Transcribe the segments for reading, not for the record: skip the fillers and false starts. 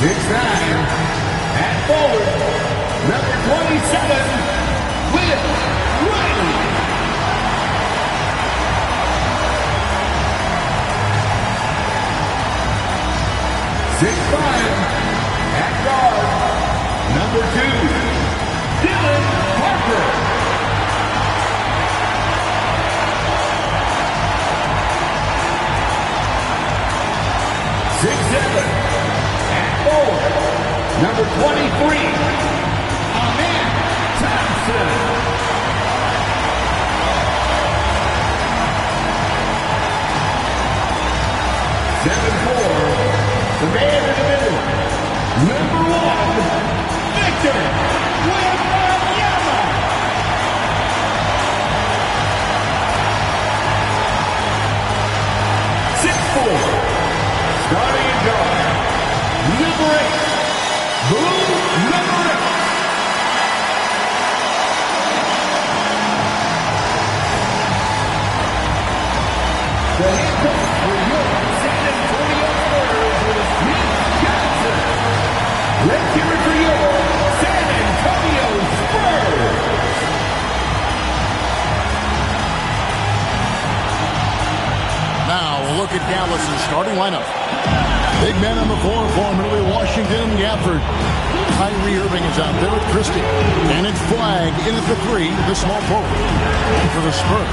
6'9", at forward, number 27, Will Riley. 6'5", at guard, number 2, Dylan Parker. 6'7", at forward, number 23, Amen Thompson. 7'4", the man in the middle, number 1, Victor Wembanyama. 6'4", starting at guard, number 8, blue number 8. The head coach for your San Antonio Spurs is Mitch Johnson. Let's hear it for your San Antonio Spurs. Now we'll look at Dallas' starting lineup. Big man on the floor, formerly Washington, Gafford. Kyrie Irving is out there with Christie. And it's Flag in at the 3, the small forward. For the Spurs,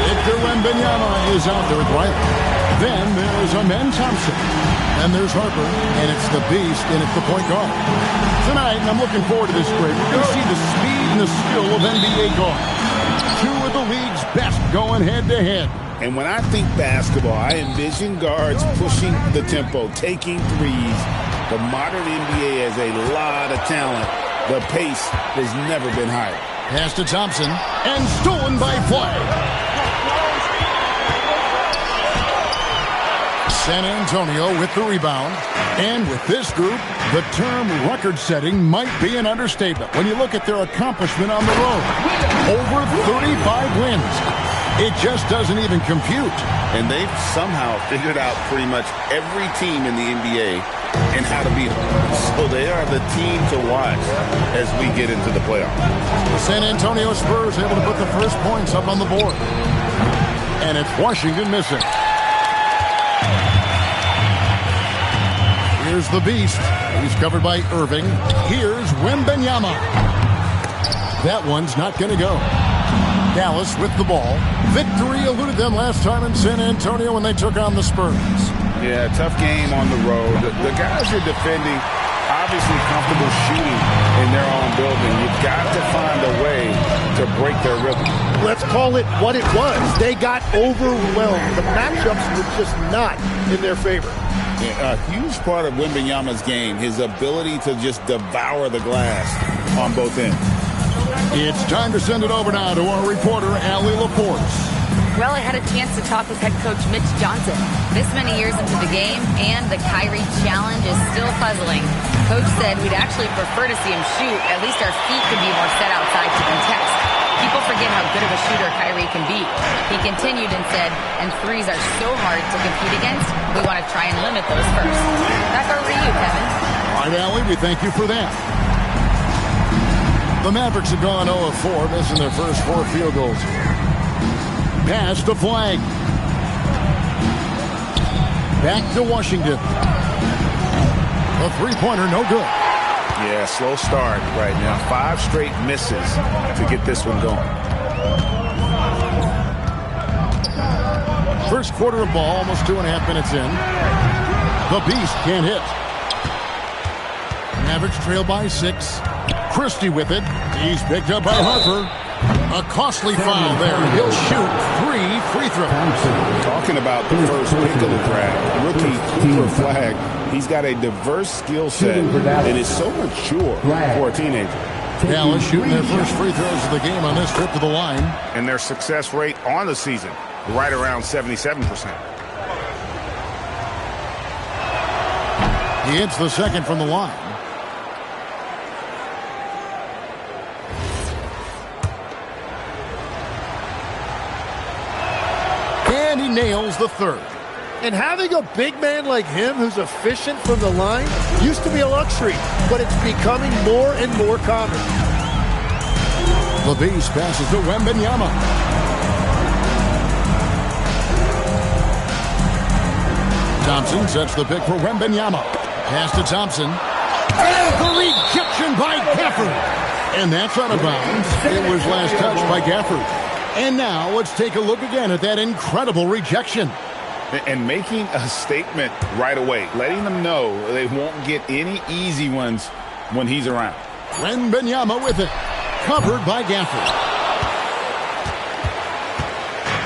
Victor Wembanyama is out there with Riley. Then there's Amen Thompson. And there's Harper. And it's the Beast in at the point guard. Tonight, I'm looking forward to this great. We're going to see the speed and the skill of NBA guards. Two of the league's best going head-to-head. And when I think basketball, I envision guards pushing the tempo, taking threes. The modern NBA has a lot of talent. The pace has never been higher. Pass to Thompson, and stolen by Flag. San Antonio with the rebound. And with this group, the term record-setting might be an understatement when you look at their accomplishment on the road. Over 35 wins. It just doesn't even compute. And they've somehow figured out pretty much every team in the NBA and how to beat them. So they are the team to watch as we get into the playoffs. The San Antonio Spurs able to put the first points up on the board. And it's Washington missing. Here's the Beast. He's covered by Irving. Here's Wembanyama. That one's not going to go. Dallas with the ball. Victory eluded them last time in San Antonio when they took on the Spurs. Yeah, tough game on the road. The guys are defending, obviously comfortable shooting in their own building. You've got to find a way to break their rhythm. Let's call it what it was. They got overwhelmed. The matchups were just not in their favor. Yeah, a huge part of Wembanyama's game, his ability to just devour the glass on both ends. It's time to send it over now to our reporter, Allie LaForce. Well, I had a chance to talk with head coach Mitch Johnson. This many years into the game, and the Kyrie challenge is still puzzling. Coach said we'd actually prefer to see him shoot. At least our feet could be more set outside to contest. People forget how good of a shooter Kyrie can be. He continued and said, and threes are so hard to compete against, we want to try and limit those first. Back over to you, Kevin. All right, Allie, we thank you for that. The Mavericks have gone 0 of 4, missing their first 4 field goals. Pass to Flag. Back to Washington. A three-pointer, no good. Yeah, slow start right now. 5 straight misses to get this one going. First quarter of ball, almost 2.5 minutes in. The Beast can't hit. Mavericks trail by 6. Christie with it. He's picked up by Harper. A costly foul there. He'll shoot 3 free throws. Talking about the first pick of the draft, rookie Cooper Flag. He's got a diverse skill set and is so mature for a teenager. Dallas shooting their first free throws of the game on this trip to the line. And their success rate on the season, right around 77%. He hits the second from the line. And he nails the third. And having a big man like him who's efficient from the line used to be a luxury, but it's becoming more and more common. The Beast passes to Wembanyama. Thompson sets the pick for Wembanyama. Pass to Thompson. And the rejection by Gafford. And that's out of bounds. It was last touched by Gafford. And now let's take a look again at that incredible rejection. And making a statement right away, letting them know they won't get any easy ones when he's around. Wembanyama with it. Covered by Gafford.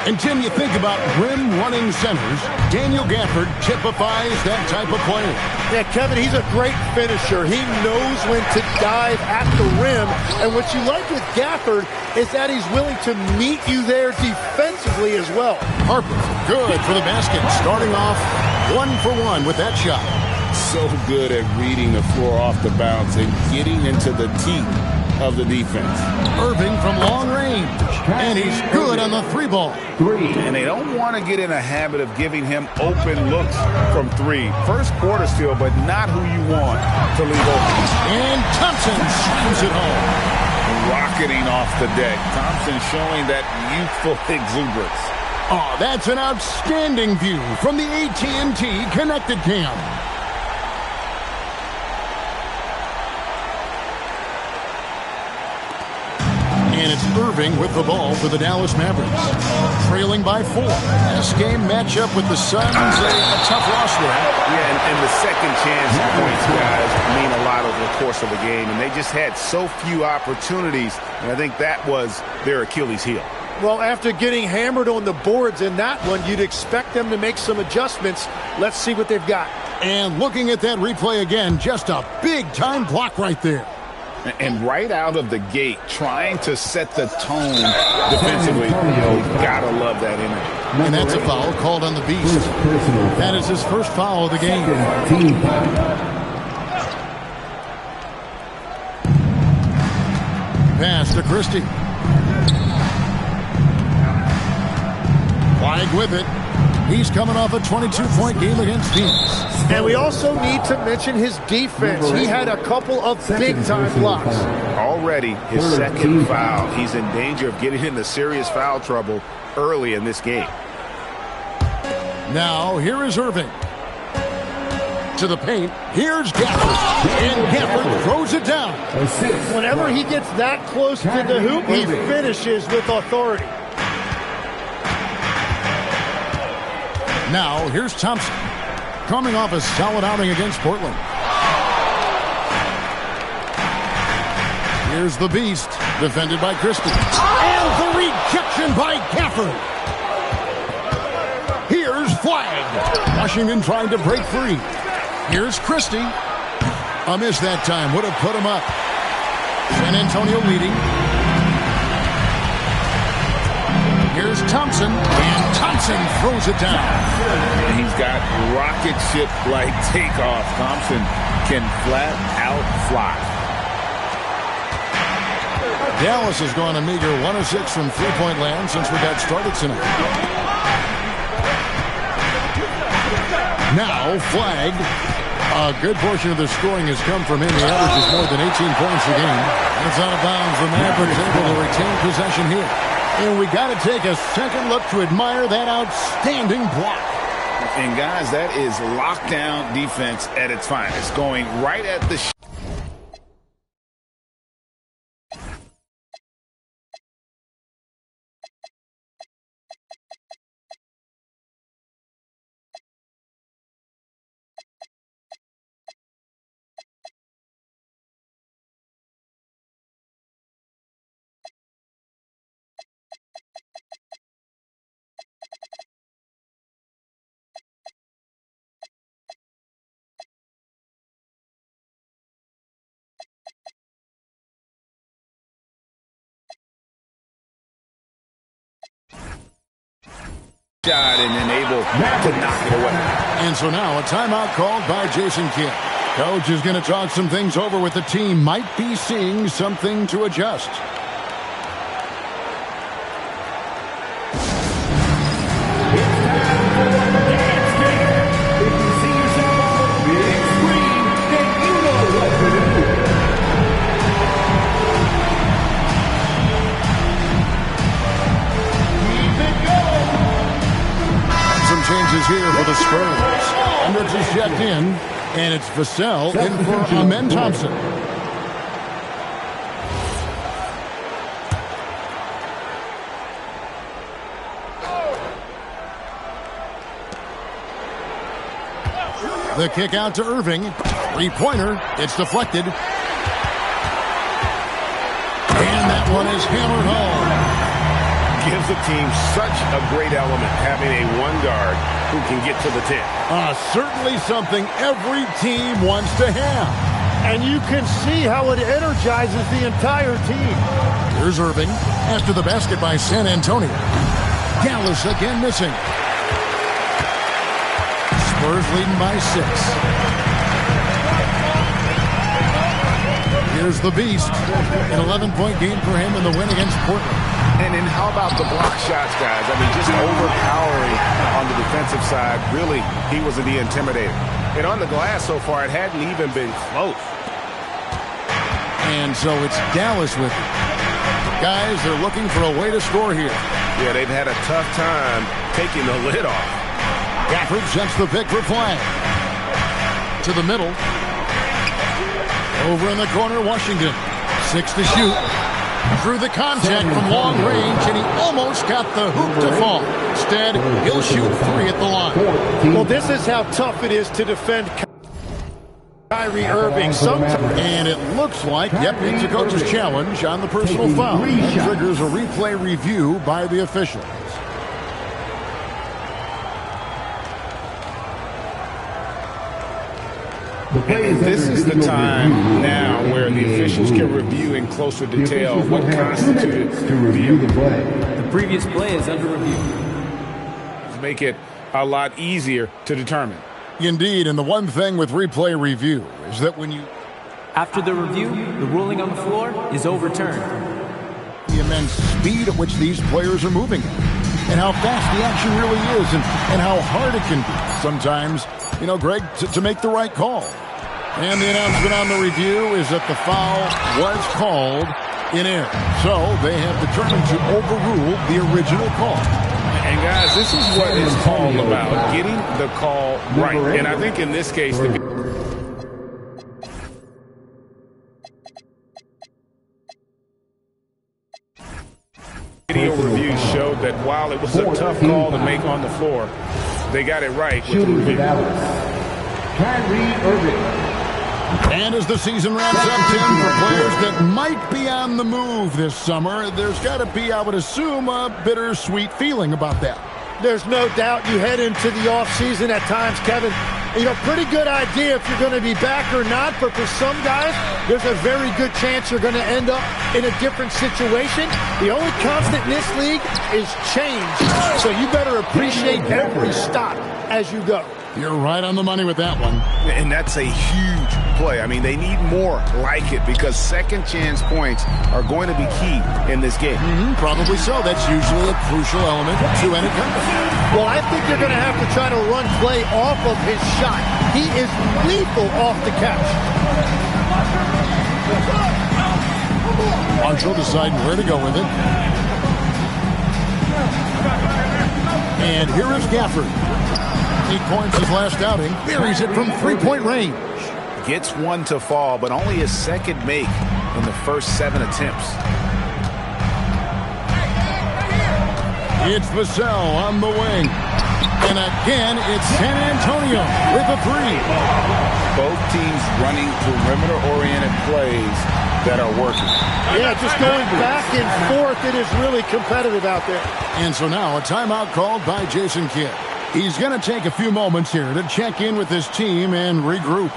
And Tim, you think about rim-running centers, Daniel Gafford typifies that type of player. Yeah, Kevin, he's a great finisher. He knows when to dive at the rim. And what you like with Gafford is that he's willing to meet you there defensively as well. Harper, good for the basket, starting off 1 for 1 with that shot. So good at reading the floor off the bounce and getting into the teeth of the defense. Irving from long range, and he's good on the 3-ball. And they don't want to get in a habit of giving him open looks from 3. First quarter still, but not who you want to leave open. And Thompson slams it home. Rocketing off the deck. Thompson showing that youthful exuberance. Oh, that's an outstanding view from the AT&T Connected Cam. And it's Irving with the ball for the Dallas Mavericks. Trailing by 4. This game matchup with the Suns, a tough loss there. Yeah, and the second chance points, guys, mean a lot over the course of the game. And they just had so few opportunities. And I think that was their Achilles heel. Well, after getting hammered on the boards in that one, you'd expect them to make some adjustments. Let's see what they've got. And looking at that replay again, just a big-time block right there. And right out of the gate, trying to set the tone defensively. Gotta love that energy. And that's a foul called on the Beast. That is his first foul of the game. Pass to Christie. Flag with it. He's coming off a 22-point game against Phoenix. And we also need to mention his defense. He had a couple of big-time blocks. Already his second foul. He's in danger of getting into serious foul trouble early in this game. Now, here is Irving. To the paint. Here's Gafford. And Gafford throws it down. Whenever he gets that close to the hoop, he finishes with authority. Now, here's Thompson, coming off a solid outing against Portland. Here's the Beast, defended by Christie. And the rejection by Gafford. Here's Flag. Washington trying to break free. Here's Christie. A miss that time, would have put him up. San Antonio leading. Here's Thompson, and Thompson throws it down. He's got rocket ship-like takeoff. Thompson can flat out fly. Dallas has gone a meager 1 of 6 from three-point land since we got started tonight. Now, Flag. A good portion of the scoring has come from him. He averages more than 18 points a game. It's out of bounds. The Mavericks able to retain possession here. And we got to take a second look to admire that outstanding block. And guys, that is lockdown defense at its finest. Going right at the shot and then able to knock it away. And so now a timeout called by Jason Kidd. Coach is going to talk some things over with the team. Might be seeing something to adjust. Dance changes here for the Spurs. Hendricks is checked in, and it's Vassell in for Amen Thompson. The kick out to Irving. Three-pointer. It's deflected. And that one is hammered home. Gives the team such a great element having a one guard who can get to the tip. Certainly something every team wants to have. And you can see how it energizes the entire team. Here's Irving after the basket by San Antonio. Dallas again missing. Spurs leading by 6. Here's the Beast. An 11-point game for him in the win against Portland. And then how about the block shots, guys? I mean, just overpowering on the defensive side. Really, he was the intimidator. And on the glass so far, it hadn't even been close. And so it's Dallas with it. Guys, they're looking for a way to score here. Yeah, they've had a tough time taking the lid off. Gafford sets the pick for flag. To the middle. Over in the corner, Washington. 6 to shoot. Through the contact from long range, and he almost got the hoop to fall. Instead, he'll shoot 3 at the line. Well, this is how tough it is to defend Kyrie Irving. And it looks like, it's a coach's challenge on the personal foul. That triggers a replay review by the officials. And this is the time now where the officials can review in closer detail what constituted to review the play. The previous play is under review. Make it a lot easier to determine. Indeed, and the one thing with replay review is that when you... After the review, the ruling on the floor is overturned. The immense speed at which these players are moving at, and how fast the action really is, and how hard it can be sometimes, Greg, to make the right call. And the announcement on the review is that the foul was called in error. So they have determined to overrule the original call. And guys, this is what it's all about, getting the call right. And I think in this case, the video review showed that while it was a tough call to make on the floor, they got it right with the review. Kyrie Irving. And as the season wraps up, Tim, for players that might be on the move this summer, there's got to be, I would assume, a bittersweet feeling about that. There's no doubt you head into the offseason at times, Kevin. Pretty good idea if you're going to be back or not, but for some guys, there's a very good chance you're going to end up in a different situation. The only constant in this league is change, so you better appreciate every stop as you go. You're right on the money with that one. And that's a huge play. I mean, they need more like it because second chance points are going to be key in this game. Probably so. That's usually a crucial element to any comeback. Well, I think you're going to have to try to run play off of his shot. He is lethal off the catch. Marshall deciding where to go with it. And here is Gafford. 8 points his last outing. Buries it from three-point range. Gets one to fall, but only his second make in the first 7 attempts. It's Vassell on the wing. And again, it's San Antonio with a 3. Both teams running perimeter-oriented plays that are working. Yeah, just going back and forth. It is really competitive out there. And so now a timeout called by Jason Kidd. He's going to take a few moments here to check in with his team and regroup.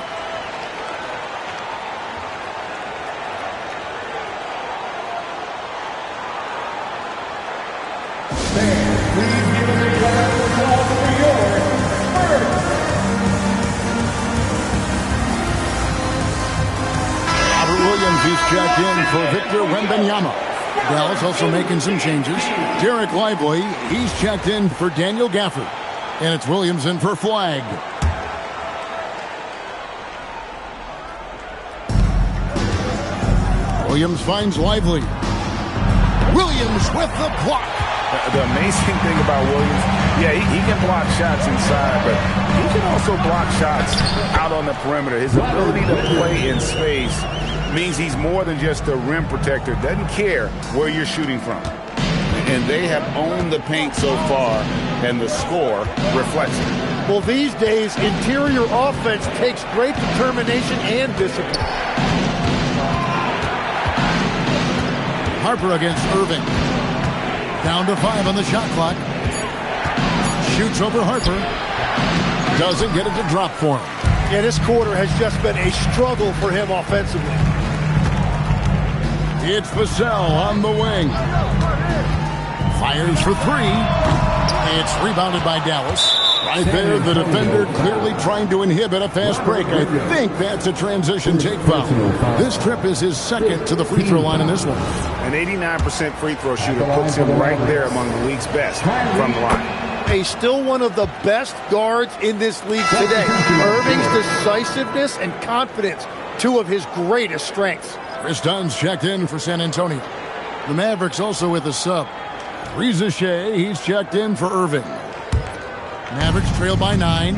Robert Williams, he's checked in for Victor Wembanyama. Dallas also making some changes. Derek Lively, he's checked in for Daniel Gafford. And it's Williams in for flag. Williams finds Lively. Williams with the block. The amazing thing about Williams, yeah, he can block shots inside, but he can also block shots out on the perimeter. His ability to play in space means he's more than just a rim protector. Doesn't care where you're shooting from. And they have owned the paint so far, and the score reflects it. Well, these days, interior offense takes great determination and discipline. Harper against Irving. Down to 5 on the shot clock. Shoots over Harper. Doesn't get it to drop for him. Yeah, this quarter has just been a struggle for him offensively. It's Vassell on the wing. Fires for 3. It's rebounded by Dallas. Right there, the defender clearly trying to inhibit a fast break. I think that's a transition take foul. This trip is his second to the free throw line in this one. An 89% free throw shooter puts him right there among the league's best from the line. He's still one of the best guards in this league today. Irving's decisiveness and confidence, two of his greatest strengths. Chris Dunn's checked in for San Antonio. The Mavericks also with a sub. Reza Shea, he's checked in for Irving. Mavericks trail by 9.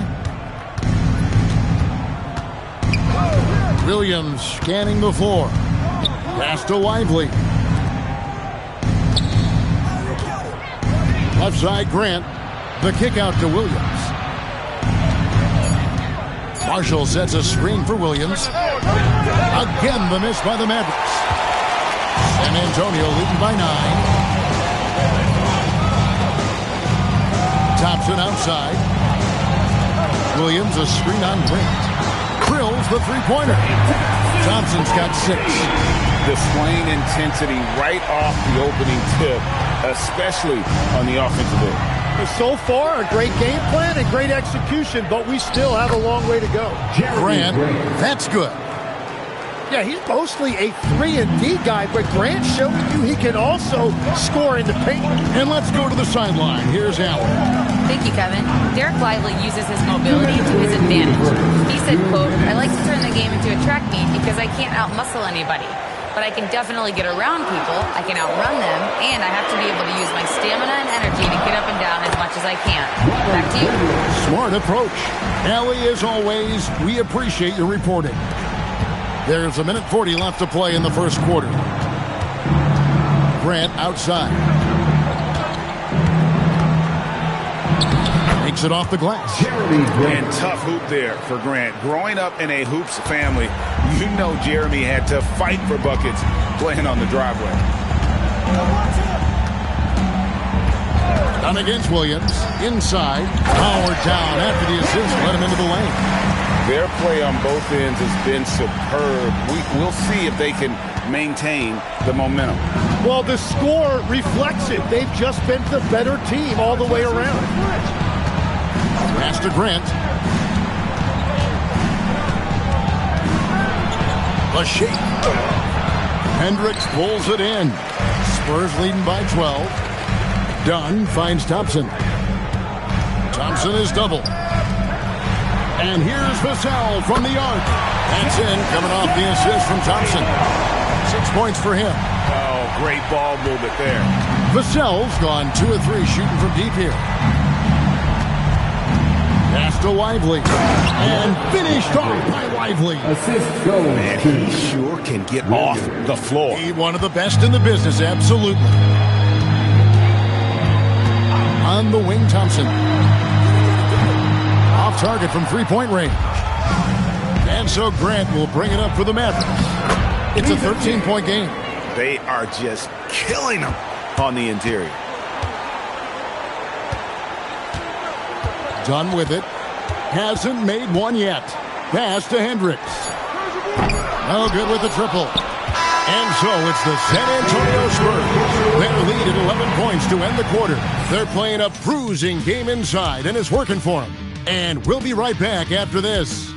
Williams scanning the floor. Pass to Lively. Left side, Grant. The kick out to Williams. Marshall sets a screen for Williams. Again, the miss by the Mavericks. San Antonio leading by 9. Thompson outside. Williams a screen on Grant. Krills the three-pointer. Thompson's got 6. Displaying intensity right off the opening tip, especially on the offensive end. So far, a great game plan and great execution, but we still have a long way to go. Grant, that's good. Yeah, he's mostly a 3-and-D guy, but Grant showed you he can also score in the paint. And let's go to the sideline. Here's Allen. Thank you, Kevin. Derek Lively uses his mobility to his advantage. He said, quote, "I like to turn the game into a track meet because I can't outmuscle anybody. But I can definitely get around people, I can outrun them, and I have to be able to use my stamina and energy to get up and down as much as I can." Back to you. Smart approach. Allie, as always, we appreciate your reporting. There's 1:40 left to play in the first quarter. Grant outside. Takes it off the glass. And tough hoop there for Grant. Growing up in a hoops family, you know Jeremy had to fight for buckets playing on the driveway. Done against Williams. Inside. Powered down after the assist. Let him into the lane. Their play on both ends has been superb. We'll see if they can maintain the momentum. Well, the score reflects it. They've just been the better team all the way around. Pass to Grant. The shake. Hendricks pulls it in. Spurs leading by 12. Dunn finds Thompson. Thompson is double. And here's Vassell from the arc. That's in, coming off the assist from Thompson. 6 points for him. Oh, great ball movement there. Vassell's gone 2 of 3 shooting from deep here. Pass to Lively. And finished off by Lively. Assist goes. Man, he sure can get off the floor. He one of the best in the business, absolutely. On the wing, Thompson. Off target from three-point range. And so Grant will bring it up for the Mavericks. It's a 13-point game. They are just killing them on the interior. Done with it. Hasn't made one yet. Pass to Hendricks. No good with the triple. And so it's the San Antonio Spurs. Their lead at 11 points to end the quarter. They're playing a bruising game inside, and it's working for them. And we'll be right back after this.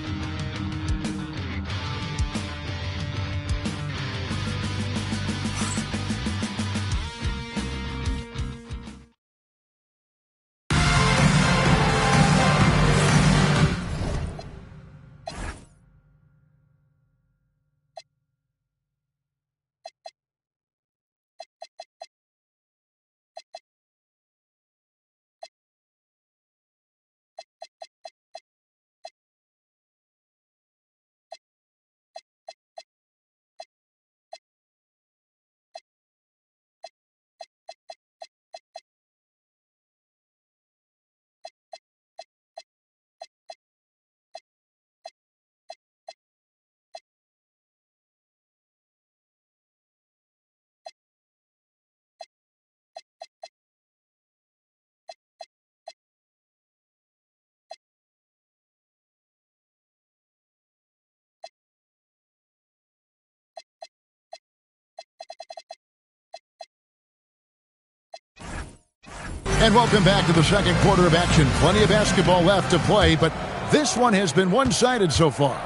And welcome back to the second quarter of action. Plenty of basketball left to play, but this one has been one-sided so far.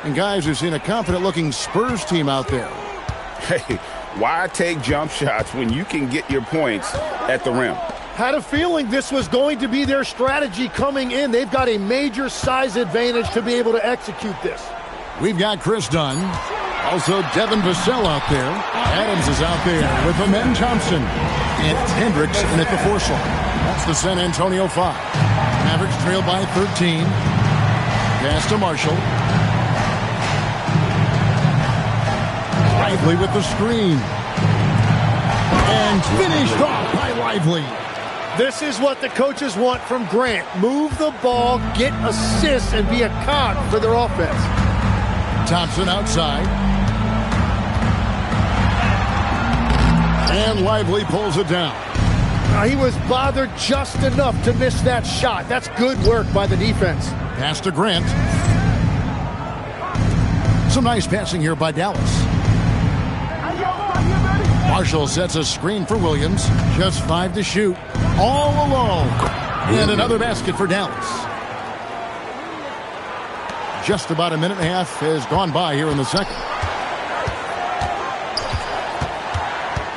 And guys, we've seen a confident-looking Spurs team out there. Hey, why take jump shots when you can get your points at the rim? Had a feeling this was going to be their strategy coming in. They've got a major size advantage to be able to execute this. We've got Chris Dunn. Also Devin Vassell out there. Adams is out there with Amen Thompson. And Hendricks in at the four slot. That's the San Antonio 5. Mavericks trail by 13. Pass to Marshall. Lively with the screen. And finished off by Lively. This is what the coaches want from Grant. Move the ball, get assists, and be a cog for their offense. Thompson outside. And Lively pulls it down. He was bothered just enough to miss that shot. That's good work by the defense. Pass to Grant. Some nice passing here by Dallas. Marshall sets a screen for Williams. Just 5 to shoot. All alone. And another basket for Dallas. Just about a minute and a half has gone by here in the second.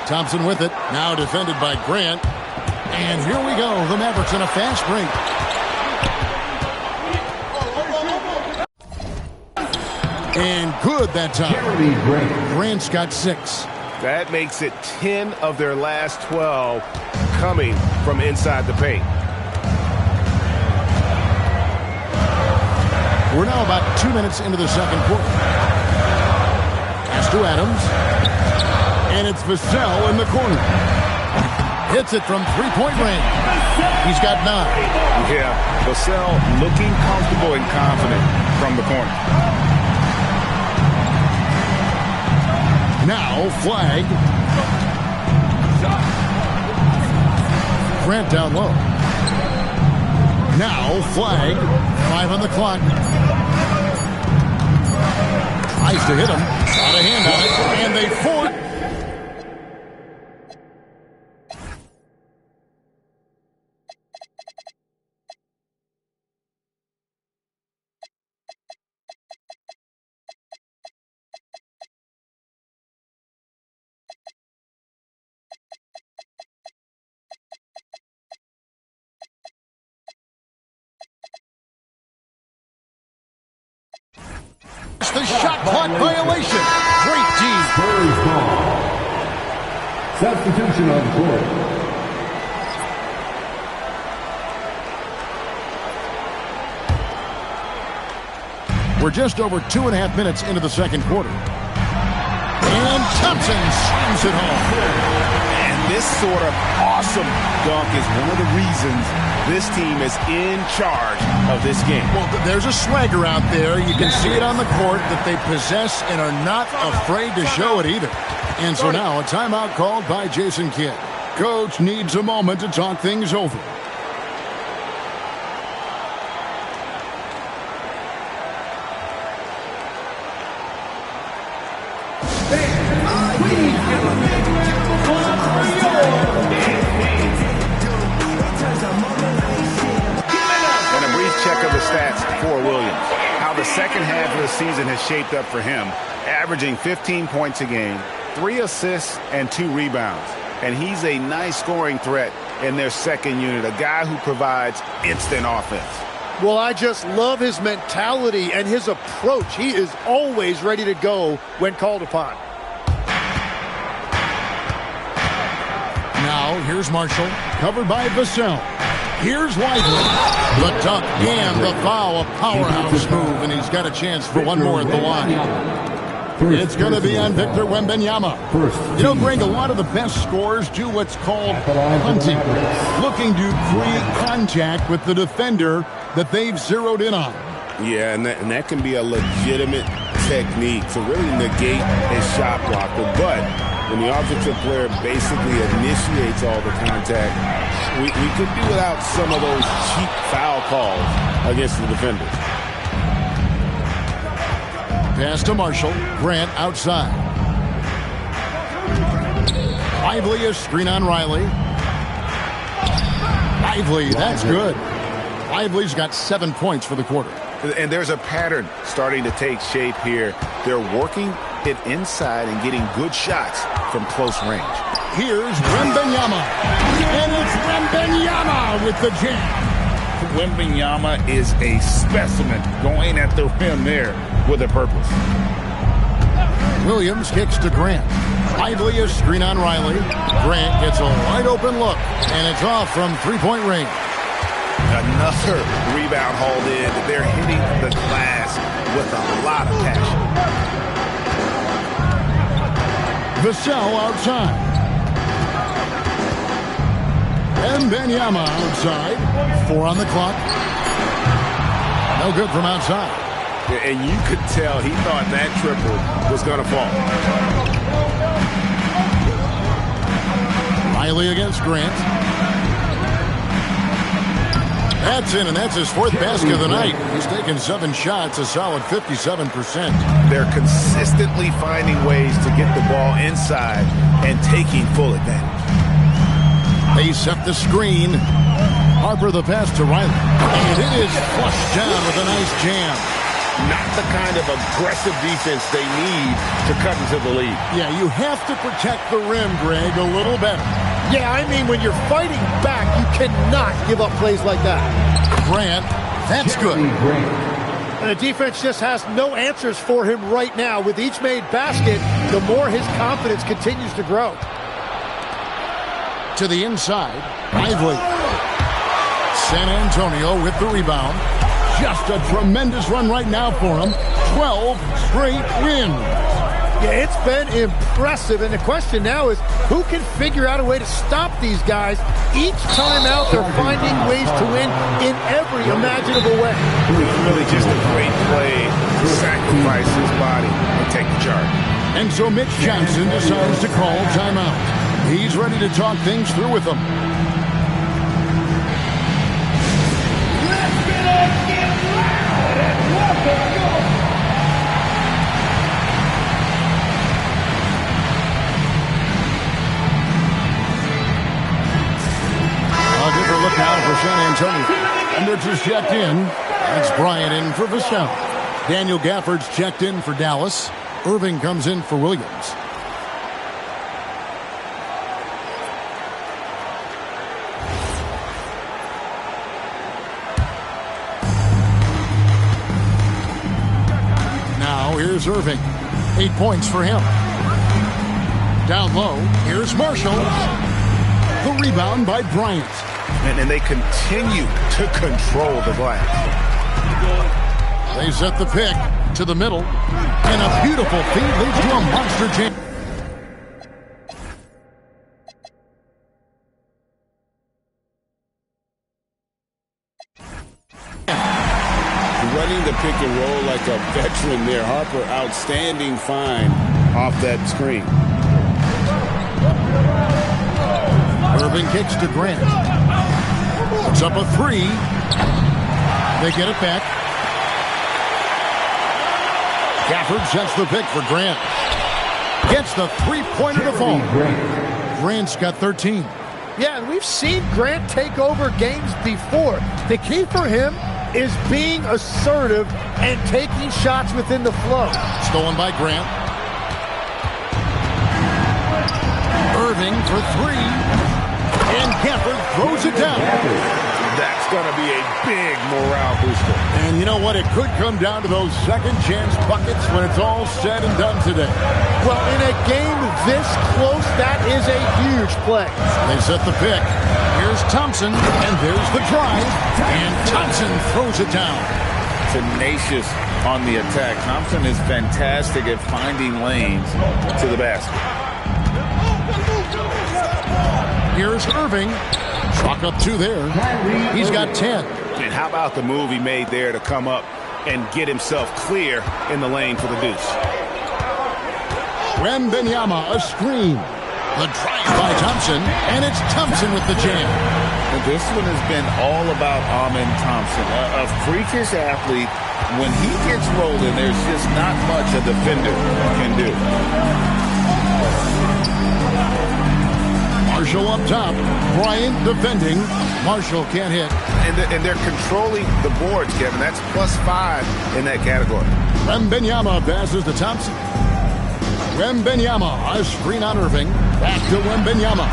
Thompson with it. Now defended by Grant. And here we go. The Mavericks in a fast break. And good that time. Grant's got 6. That makes it 10 of their last 12 coming from inside the paint. We're now about 2 minutes into the second quarter. Pass to Adams. And it's Vassell in the corner. Hits it from three-point range. He's got 9. Yeah, Vassell looking comfortable and confident from the corner. Now flag. Grant down low. Now flag. 5 on the clock. Tries to hit him. Got a hand on it. And they fought. The shot clock violation. Great D. Spurs ball. Substitution on court. We're just over 2.5 minutes into the second quarter. And Thompson slams it home. And this sort of awesome dunk is one of the reasons this team is in charge of this game. Well, there's a swagger out there. You can see it on the court that they possess and are not afraid to show it either. And so now a timeout called by Jason Kidd. Coach needs a moment to talk things over. Second half of the season has shaped up for him, averaging 15 points a game, 3 assists, and 2 rebounds. And he's a nice scoring threat in their second unit, a guy who provides instant offense. Well, I just love his mentality and his approach. He is always ready to go when called upon. Now, here's Marshall, covered by Vassell. Here's Lively. The dunk and the foul, a powerhouse move, and he's got a chance for one more at the line. It's going to be on Victor Wembanyama. You know, Greg, a lot of the best scorers do what's called hunting, looking to create contact with the defender that they've zeroed in on. Yeah, and that can be a legitimate technique to really negate a shot blocker. But when the offensive player basically initiates all the contact, we could do without some of those cheap foul calls against the defenders. Pass to Marshall. Grant outside. Lively, a screen on Riley. Lively, that's good. Lively's got 7 points for the quarter. And there's a pattern starting to take shape here. They're working it inside and getting good shots from close range. Here's Wembanyama. And it's Wembanyama with the jam. Wembanyama is a specimen going at the rim there with a purpose. Williams kicks to Grant. Lively a screen on Riley. Grant gets a wide open look, and it's off from three-point range. Another rebound hauled in. They're hitting the glass with a lot of passion. Vassell outside. Wembanyama outside. 4 on the clock. No good from outside. And you could tell he thought that triple was going to fall. Riley against Grant. That's in, and that's his 4th basket of the night. He's taken 7 shots, a solid 57%. They're consistently finding ways to get the ball inside and taking full advantage. They set the screen. Harper the pass to Riley. And it is flushed down with a nice jam. Not the kind of aggressive defense they need to cut into the lead. Yeah, you have to protect the rim, Greg, a little better. Yeah, I mean, when you're fighting back, you cannot give up plays like that. Grant, that's good. And the defense just has no answers for him right now. With each made basket, the more his confidence continues to grow. To the inside, Lively. San Antonio with the rebound. Just a tremendous run right now for him. 12 straight wins. Yeah, it's been impressive. And the question now is, who can figure out a way to stop these guys? Each time out, they're finding ways to win in every imaginable way. It's really just a great play to sacrifice his body and take the charge. And so Mitch Johnson decides to call timeout. He's ready to talk things through with them. Look out for San Antonio. Hendricks is checked in. That's Bryant in for Vassell. Daniel Gafford's checked in for Dallas. Irving comes in for Williams. Now here's Irving. 8 points for him. Down low, here's Marshall. The rebound by Bryant. And they continue to control the glass. They set the pick to the middle. And a beautiful feed leads to a monster jam. Running the pick and roll like a veteran there. Harper, outstanding find off that screen. Irving kicks to Grant. Puts up a 3. They get it back. Gafford sets the pick for Grant. Gets the 3-pointer to fall. Grant's got 13. Yeah, and we've seen Grant take over games before. The key for him is being assertive and taking shots within the flow. Stolen by Grant. Irving for 3. And Gafford throws it down. That's going to be a big morale booster. And you know what? It could come down to those second chance buckets when it's all said and done today. Well, in a game this close, that is a huge play. They set the pick. Here's Thompson, and there's the drive. And Thompson throws it down. Tenacious on the attack. Thompson is fantastic at finding lanes to the basket. Here's Irving. Chalk up 2 there. He's got 10. And how about the move he made there to come up and get himself clear in the lane for the deuce? Wembanyama, a screen. The drive by Thompson, and it's Thompson with the jam. And this one has been all about Amen Thompson, a freakish athlete. When he gets rolling, there's just not much a defender can do. Marshall up top. Bryant defending. Marshall can't hit. And they're controlling the boards, Kevin. That's +5 in that category. Wembanyama passes to Thompson. Wembanyama, a screen on Irving. Back to Wembanyama.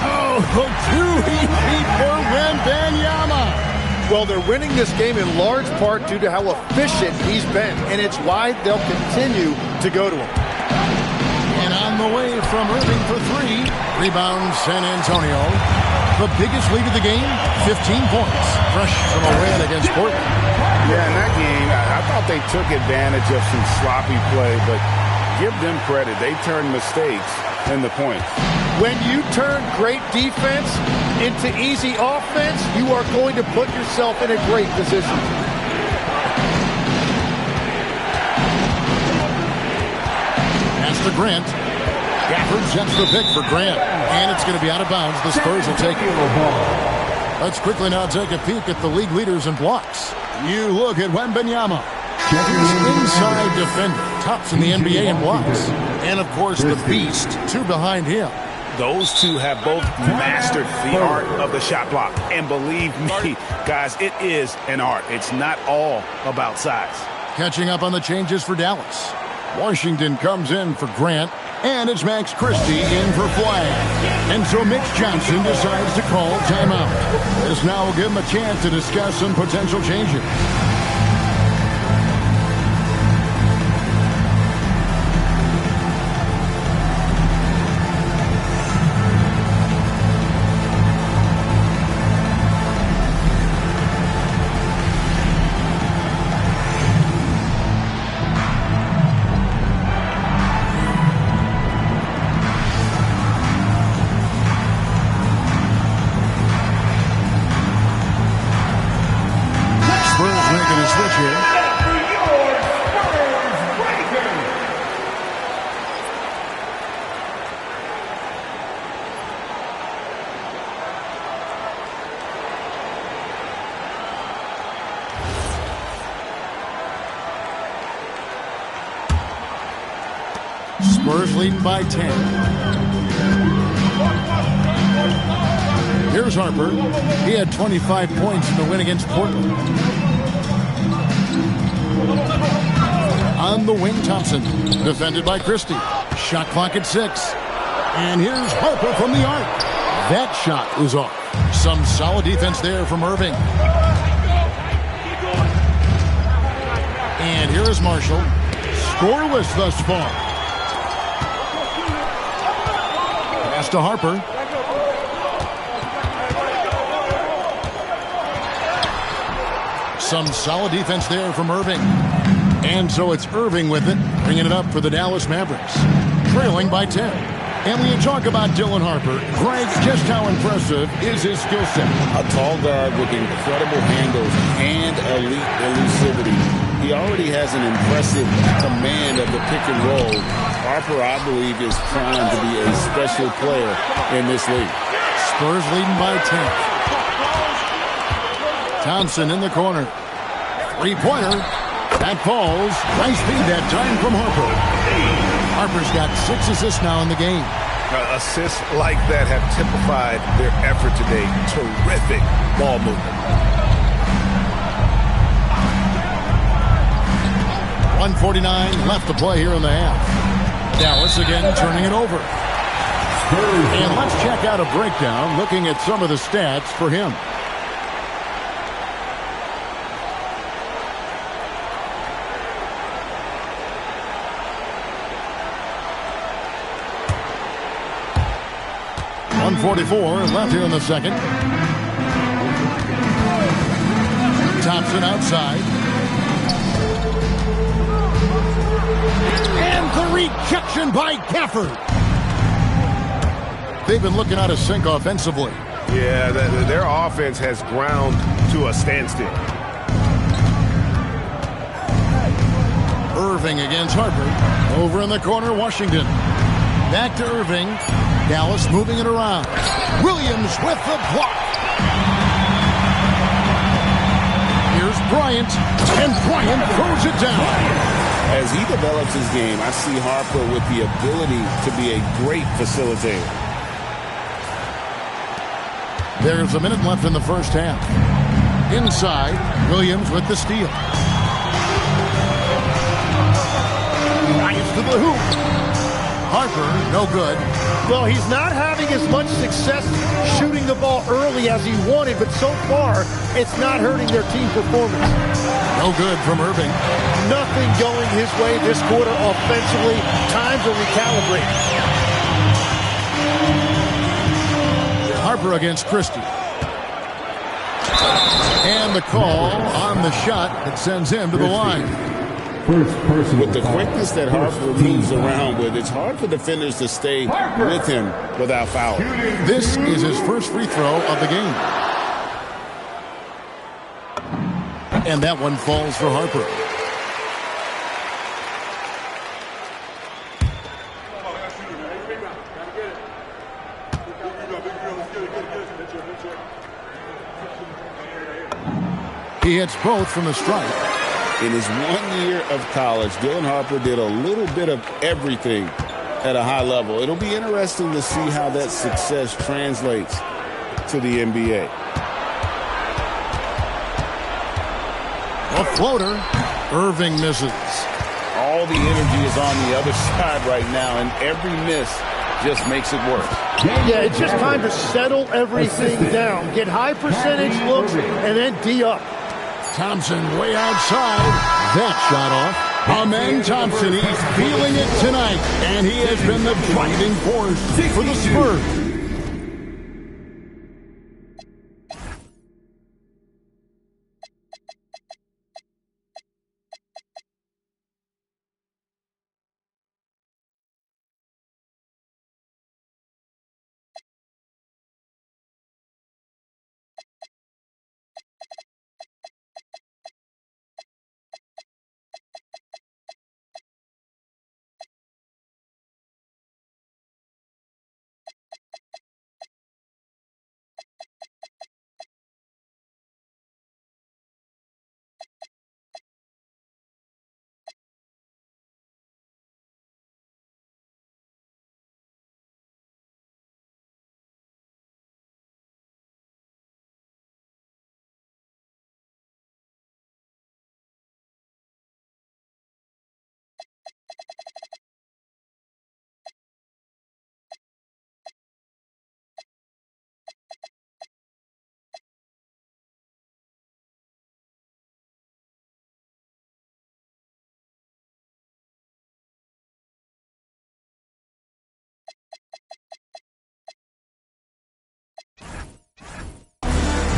Oh, too easy for Wembanyama. Well, they're winning this game in large part due to how efficient he's been, and it's why they'll continue to go to him. And on the way from Irving for 3. Rebound San Antonio. The biggest lead of the game, 15 points. Fresh from a win against Portland. Yeah, in that game, I thought they took advantage of some sloppy play, but give them credit. They turned mistakes into points. When you turn great defense into easy offense, you are going to put yourself in a great position. Pass to Grant. Gafford sets the pick for Grant. And it's going to be out of bounds. The Spurs will take it. Let's quickly now take a peek at the league leaders in blocks. You look at Wembanyama. He's inside defender. Tops in the NBA in blocks. And, of course, the Beast, 2 behind him. Those two have both mastered the art of the shot block. And believe me, guys, it is an art. It's not all about size. Catching up on the changes for Dallas. Washington comes in for Grant. And it's Max Christie in for Flag. And so Mitch Johnson decides to call timeout. This now will give him a chance to discuss some potential changes. Spurs leading by 10. Here's Harper. He had 25 points in the win against Portland. On the wing, Thompson. Defended by Christie. Shot clock at 6. And here's Harper from the arc. That shot is off. Some solid defense there from Irving. And here is Marshall. Scoreless thus far. Pass to Harper. Some solid defense there from Irving. And so it's Irving with it, bringing it up for the Dallas Mavericks. Trailing by 10. And when you talk about Dylan Harper, Greg, just how impressive is his skill set? A tall guard with incredible handles and elite elusivity. He already has an impressive command of the pick and roll. Harper, I believe, is primed to be a special player in this league. Spurs leading by 10. Thompson in the corner. Three-pointer. That falls. Nice feed that time from Harper. Harper's got 6 assists now in the game. Assists like that have typified their effort today. Terrific ball movement. 1:49 left to play here in the half. Dallas again turning it over. And let's check out a breakdown looking at some of the stats for him. .144 left here in the second. Thompson outside. And the rejection by Gafford. They've been looking out of sync offensively. Yeah, their offense has ground to a standstill. Irving against Harper. Over in the corner, Washington. Back to Irving. Dallas moving it around. Williams with the block. Here's Bryant. And Bryant throws it down. As he develops his game, I see Harper with the ability to be a great facilitator. There's a minute left in the first half. Inside, Williams with the steal. Bryant to the hoop. Harper, no good. Well, he's not having as much success shooting the ball early as he wanted, but so far, it's not hurting their team performance. No good from Irving. Nothing going his way this quarter offensively. Time to recalibrate. Harper against Christie. And the call on the shot that sends him to the line. With the quickness that Harper moves around with, it's hard for defenders to stay with him without foul. This is his first free throw of the game. And that one falls for Harper. He hits both from the stripe. In his 1 year of college, Dylan Harper did a little bit of everything at a high level. It'll be interesting to see how that success translates to the NBA. A floater. Irving misses. All the energy is on the other side right now, and every miss just makes it worse. Yeah, it's just time to settle everything down. Get high percentage looks and then D up. Thompson way outside. That shot off. Amen Thompson, he's feeling it tonight, and he has been the driving force for the Spurs.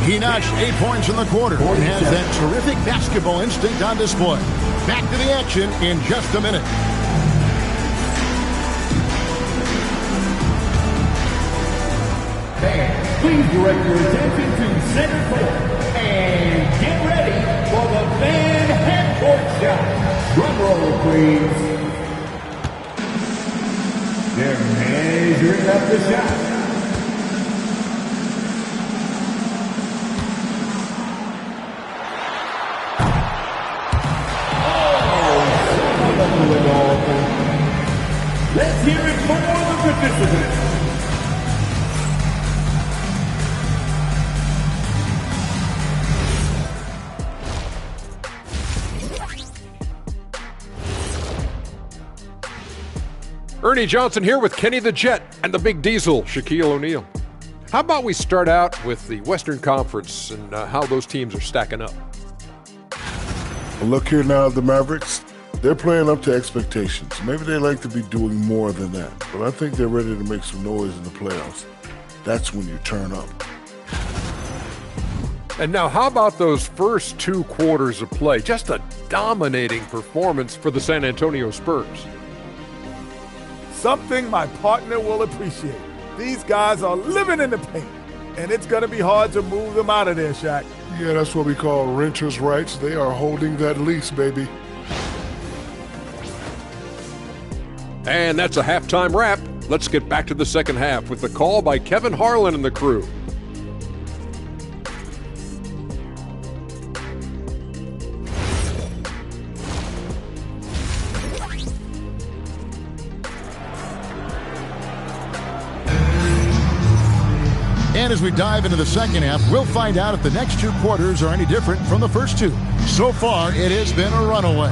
He notched 8 points in the quarter and has that terrific basketball instinct on display. Back to the action in just a minute. Fans, please direct your attention to center court and get ready for the fan half-court shot. Drum roll, please. They're measuring up the shot. Let's hear it for the participants. Ernie Johnson here with Kenny the Jet and the Big Diesel, Shaquille O'Neal. How about we start out with the Western Conference and how those teams are stacking up? Well, look here now at the Mavericks. They're playing up to expectations. Maybe they like to be doing more than that, but I think they're ready to make some noise in the playoffs. That's when you turn up. And now how about those first 2 quarters of play? Just a dominating performance for the San Antonio Spurs. Something my partner will appreciate. These guys are living in the paint, and it's going to be hard to move them out of there, Shaq. Yeah, that's what we call renters' rights. They are holding that lease, baby. And that's a halftime wrap. Let's get back to the second half with the call by Kevin Harlan and the crew. And as we dive into the second half, we'll find out if the next two quarters are any different from the first two. So far, it has been a runaway.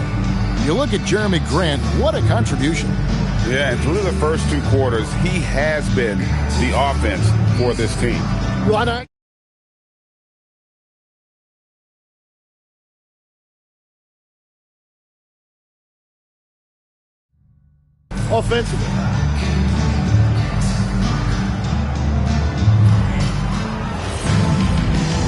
You look at Jeremy Grant, what a contribution. Yeah, and through the first two quarters, he has been the offense for this team. Why not? Offensively.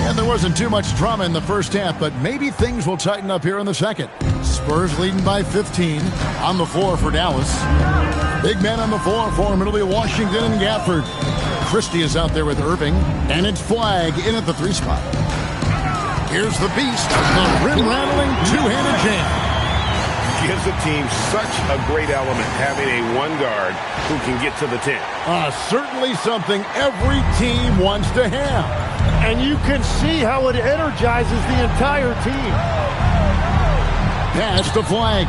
And there wasn't too much drama in the first half, but maybe things will tighten up here in the second. Spurs leading by 15 on the floor for Dallas. Big men on the floor for him. It'll be Washington and Gafford. Christie is out there with Irving, and it's Flagg in at the 3 spot. Here's the beast, the rim-rattling two-handed jam. Gives the team such a great element having a one guard who can get to the 10. Certainly something every team wants to have. And you can see how it energizes the entire team. Pass to Flagg.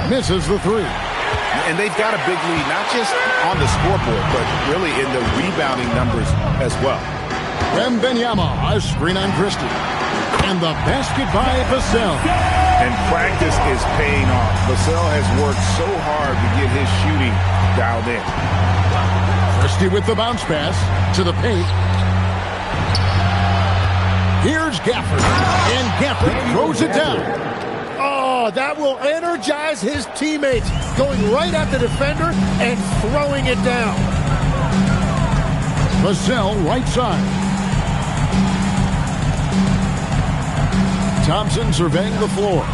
Misses the 3. And they've got a big lead, not just on the scoreboard, but really in the rebounding numbers as well. Wembanyama, a screen on Christie. And the basket by Vassell. And practice is paying off. Vassell has worked so hard to get his shooting dialed in. Christie with the bounce pass to the paint. Here's Gafford. And Gafford throws it down. Oh, that will energize his teammates. Going right at the defender and throwing it down. Vassell right side. Thompson surveying the floor.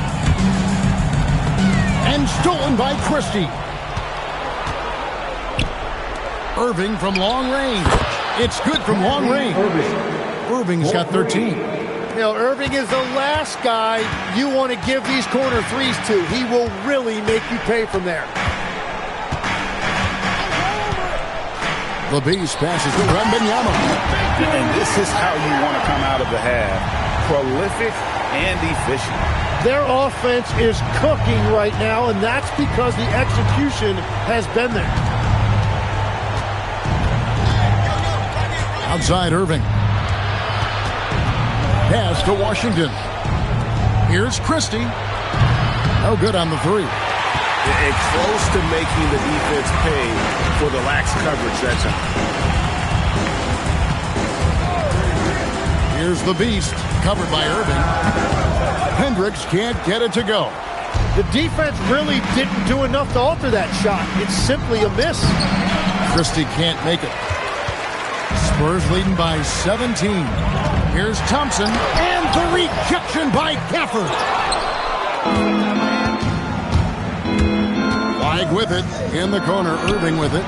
And stolen by Christie. Irving from long range. It's good from long range. Irving's got 13. You know, Irving is the last guy you want to give these corner threes to. He will really make you pay from there. The Beast passes to Wembanyama. And this is how you want to come out of the half. Prolific and efficient. Their offense is cooking right now, and that's because the execution has been there. Outside Irving. Pass to Washington. Here's Christie. No good on the 3. It's close to making the defense pay for the lax coverage that time. Here's the Beast, covered by Irving. Hendricks can't get it to go. The defense really didn't do enough to alter that shot. It's simply a miss. Christie can't make it. Spurs leading by 17. Here's Thompson, and the rejection by Gafford. Flagg with it, in the corner, Irving with it.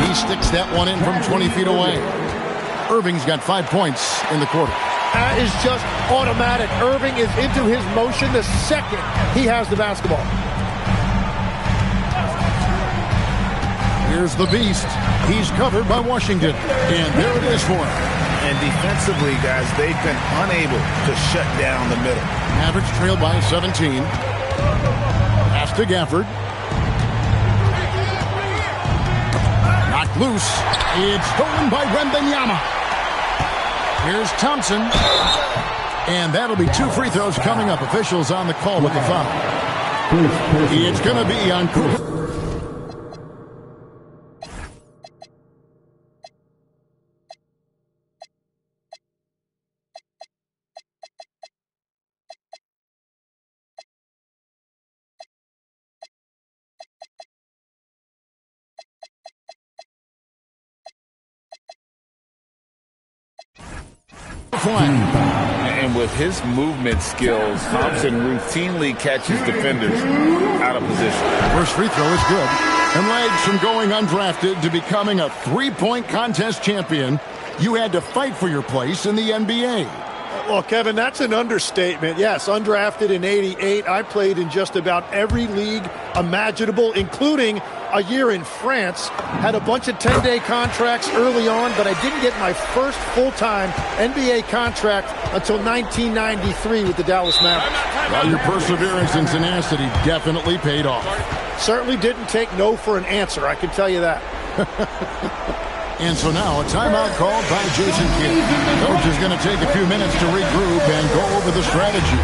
He sticks that one in from 20 feet away. Irving's got 5 points in the quarter. That is just automatic. Irving is into his motion the second he has the basketball. Here's the Beast. He's covered by Washington. And there it is for him. And defensively, guys, they've been unable to shut down the middle. Average trail by 17. Pass to Gafford. Knocked loose. It's stolen by Wembanyama. Here's Thompson. And that'll be 2 free throws coming up. Officials on the call with the foul. It's going to be on Cooper. And with his movement skills, Thompson routinely catches defenders out of position. First free throw is good. And legs from going undrafted to becoming a three-point contest champion, you had to fight for your place in the NBA. Well, Kevin, that's an understatement. Yes, undrafted in '88. I played in just about every league imaginable, including a year in France. Had a bunch of 10-day contracts early on, but I didn't get my first full-time NBA contract until 1993 with the Dallas Mavericks. Well, your perseverance and tenacity definitely paid off. Certainly didn't take no for an answer, I can tell you that. And so now a timeout called by Jason Kidd. Coach is going to take a few minutes to regroup and go over the strategy.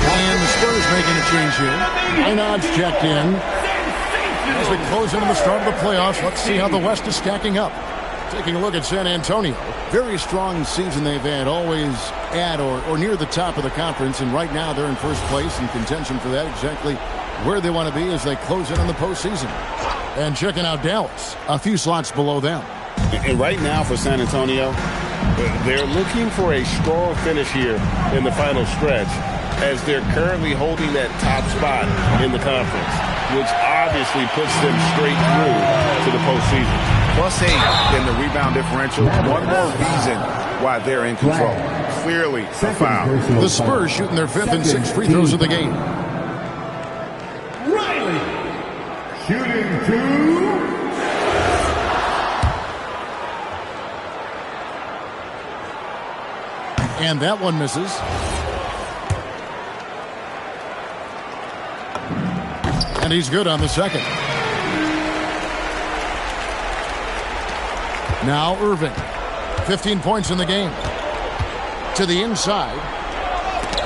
And the Spurs making a change here. Einard's checked in. As we close into the start of the playoffs, let's see how the West is stacking up. Taking a look at San Antonio. Very strong season they've had, always at or near the top of the conference, and right now they're in first place in contention for that, exactly where they want to be as they close in on the postseason. And checking out Dallas, a few slots below them. And right now for San Antonio, they're looking for a strong finish here in the final stretch, as they're currently holding that top spot in the conference, which obviously puts them straight through to the postseason. +8 in the rebound differential. One more reason why they're in control. Clearly a foul. The Spurs shooting their 5th and 6th free throws of the game. Riley shooting 2. And that one misses. And he's good on the second. Now Irving. 15 points in the game. To the inside.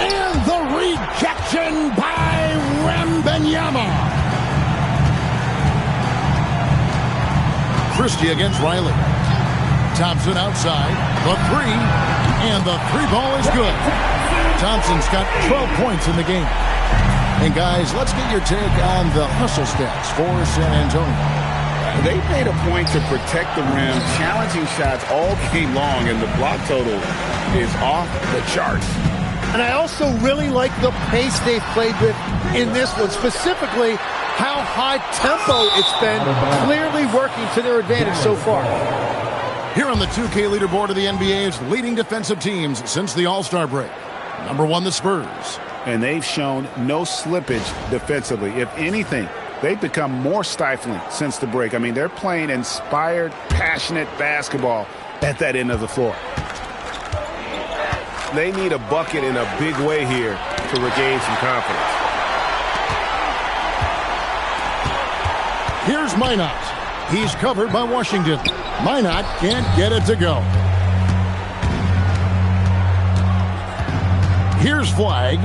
And the rejection by Wembanyama. Christie against Riley. Thompson outside. The three. And the three ball is good. Thompson's got 12 points in the game. And guys, let's get your take on the hustle stats for San Antonio. They made a point to protect the rim, challenging shots all game long, and the block total is off the charts. And I also really like the pace they've played with in this one, specifically how high tempo it's been, clearly working to their advantage so far. Here on the 2K leaderboard of the NBA's leading defensive teams since the All-Star break. Number 1, the Spurs. And they've shown no slippage defensively. If anything, they've become more stifling since the break. I mean, they're playing inspired, passionate basketball at that end of the floor. They need a bucket in a big way here to regain some confidence. Here's Minot. He's covered by Washington. Minot can't get it to go. Here's Flag.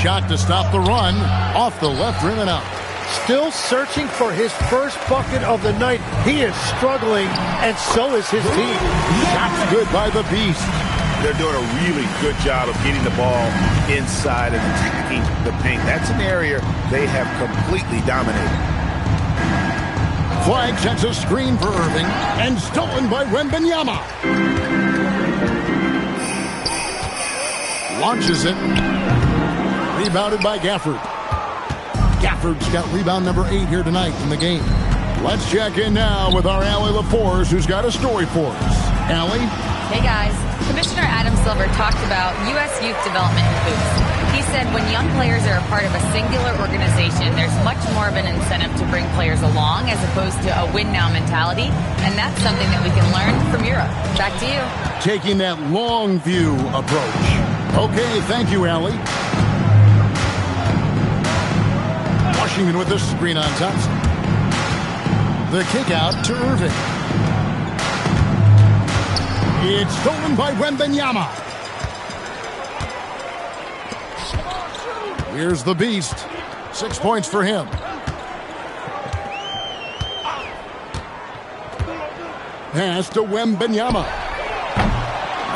Shot to stop the run. Off the left rim and out. Still searching for his first bucket of the night. He is struggling, and so is his team. Shots good by the Beast. They're doing a really good job of getting the ball inside and attacking the paint. That's an area they have completely dominated. Flag sets a screen for Irving, and stolen by Wembanyama. Launches it. Rebounded by Gafford. Gafford's got rebound number 8 here tonight in the game. Let's check in now with our Allie LaForce, who's got a story for us. Allie? Hey, guys. Commissioner Adam Silver talked about U.S. youth development in hoops. He said when young players are a part of a singular organization, there's much more of an incentive to bring players along as opposed to a win-now mentality, and that's something that we can learn from Europe. Back to you. Taking that long view approach. Okay, thank you, Allie. Washington with the screen on Thompson. The kick out to Irving. It's stolen by Wembanyama. Here's the Beast. 6 points for him. Pass to Wembanyama.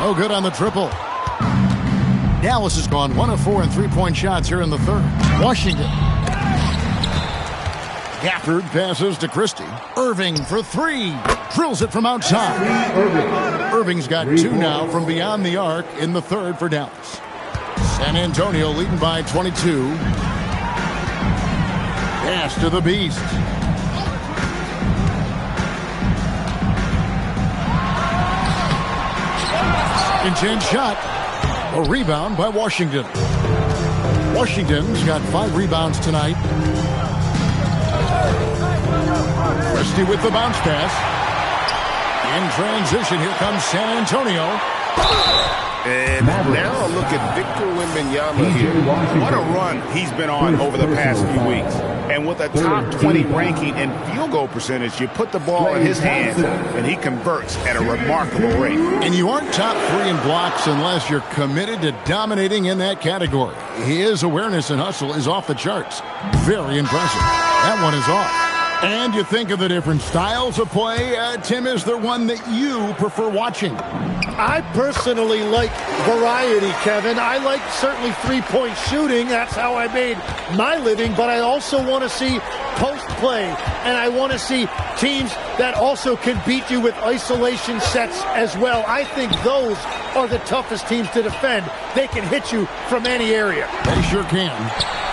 Oh, good on the triple. Dallas has gone 1 of 4 in three-point shots here in the third. Washington. Gafford passes to Christie. Irving for 3. Drills it from outside. Irving's got 2 now from beyond the arc in the third for Dallas. San Antonio leading by 22. Pass to the Beast. Intense shot. A rebound by Washington. Washington's got 5 rebounds tonight. Christie with the bounce pass. In transition, here comes San Antonio. And now look at Victor Wembanyama here. What a run he's been on over the past few weeks. And with a top 20 ranking and field goal percentage, you put the ball in his hands, and he converts at a remarkable rate. And you aren't top 3 in blocks unless you're committed to dominating in that category. His awareness and hustle is off the charts. Very impressive. That one is off. And you think of the different styles of play. Tim, is there one that you prefer watching? I personally like variety, Kevin. I like certainly three-point shooting. That's how I made my living. But I also want to see post play. And I want to see teams that also can beat you with isolation sets as well. I think those are the toughest teams to defend. They can hit you from any area. They sure can.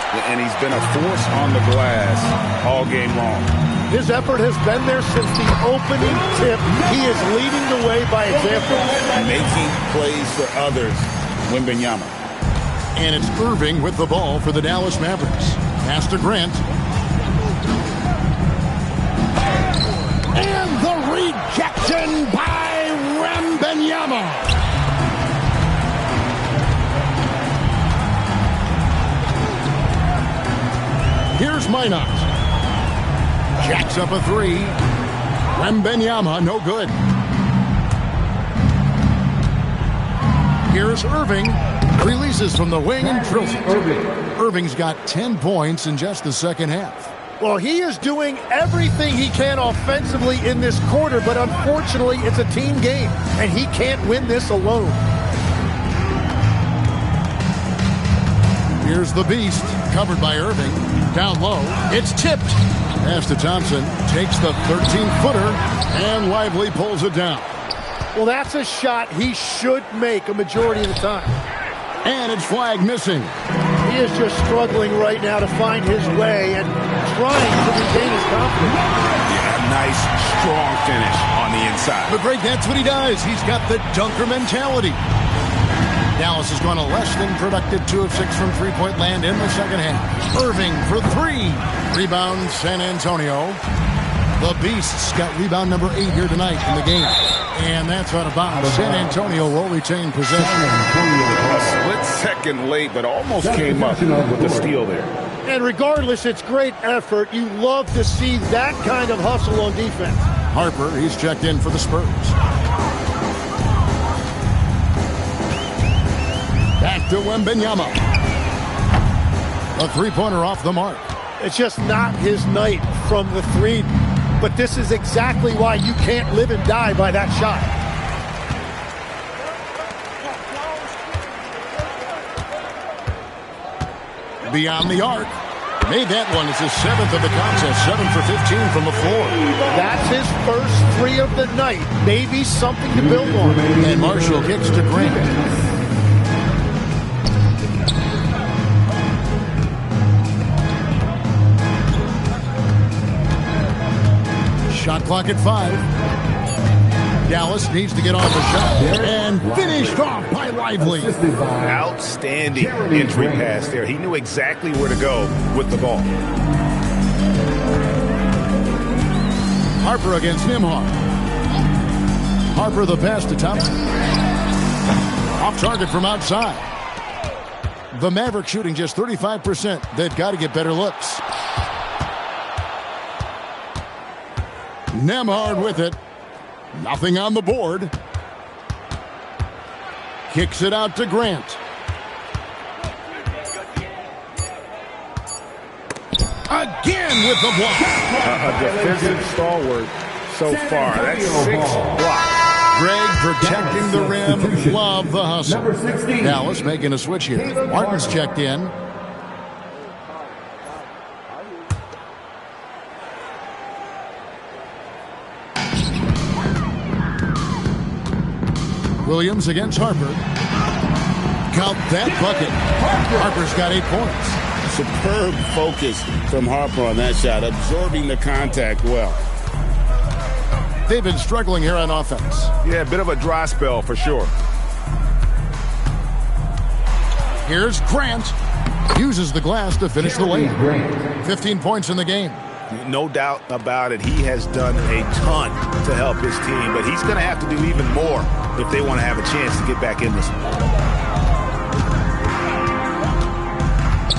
And he's been a force on the glass all game long. His effort has been there since the opening tip. He is leading the way by example. Making plays for others, Wembanyama. And it's Irving with the ball for the Dallas Mavericks. Pass to Grant. And the rejection by Wembanyama. Here's Minot. Jacks up a 3. Wembanyama, no good. Here's Irving. Releases from the wing and drills it. Irving's got 10 points in just the second half. Well, he is doing everything he can offensively in this quarter, but unfortunately, it's a team game, and he can't win this alone. Here's the beast, covered by Irving. Down low, it's tipped. Pass to Thompson, takes the 13-footer, and Lively pulls it down. Well, that's a shot he should make a majority of the time. And it's flag missing. He is just struggling right now to find his way and trying to regain his confidence. Yeah, nice, strong finish on the inside. But Greg, that's what he does. He's got the dunker mentality. Dallas has gone a less than productive 2 of 6 from three-point land in the second half. Irving for 3. Rebound, San Antonio. The Beasts got rebound number 8 here tonight in the game. And that's out of bounds. San Antonio will retain possession. A split second late, but almost came up with the steal there. And regardless, it's great effort. You love to see that kind of hustle on defense. Harper, he's checked in for the Spurs. Back to Wembanyama. A three-pointer off the mark. It's just not his night from the 3. But this is exactly why you can't live and die by that shot. Beyond the arc. Made that one. It's his 7th of the contest. 7 for 15 from the floor. That's his first 3 of the night. Maybe something to build on. And Marshall kicks to Grant. Shot clock at 5. Dallas needs to get off the shot. And finished off by Lively. Outstanding entry pass there. He knew exactly where to go with the ball. Harper against Nembhard. Harper the pass to Thompson. Off target from outside. The Mavericks shooting just 35%. They've got to get better looks. Nembhard with it. Nothing on the board. Kicks it out to Grant. Again with the block. A defensive stalwart so far. That's 6 blocks. Greg protecting the rim. Love the hustle. Dallas making a switch here. Martin's checked in. Williams against Harper. Count that bucket. Harper's got 8 points. Superb focus from Harper on that shot, absorbing the contact well. They've been struggling here on offense. Yeah, a bit of a dry spell for sure. Here's Grant. Uses the glass to finish the lane. 15 points in the game. No doubt about it. He has done a ton to help his team, but he's going to have to do even more if they want to have a chance to get back in this one.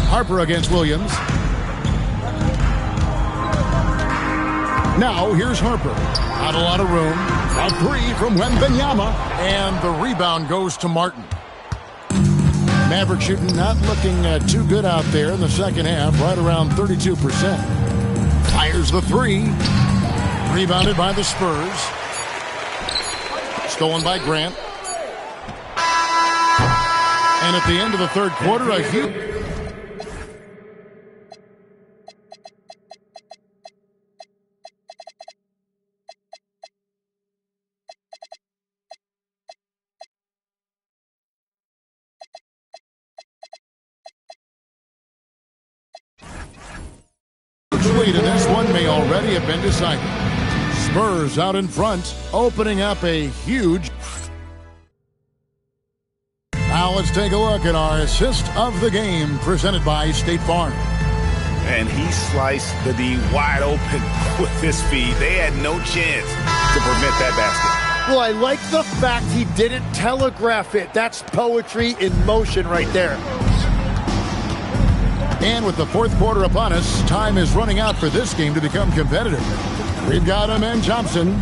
Harper against Williams. Now here's Harper. Not a lot of room. A three from Wembanyama. And the rebound goes to Martin. Maverick shooting not looking too good out there in the second half. Right around 32%. Fires the three. Rebounded by the Spurs. Stolen by Grant. And at the end of the third quarter, a huge... lead in this one may already have been decided. Spurs out in front, opening up a huge... Now let's take a look at our assist of the game presented by State Farm. And he sliced the D wide open with his feet. They had no chance to prevent that basket. Well, I like the fact he didn't telegraph it. That's poetry in motion right there. And with the fourth quarter upon us, time is running out for this game to become competitive. We've got Amen Thompson.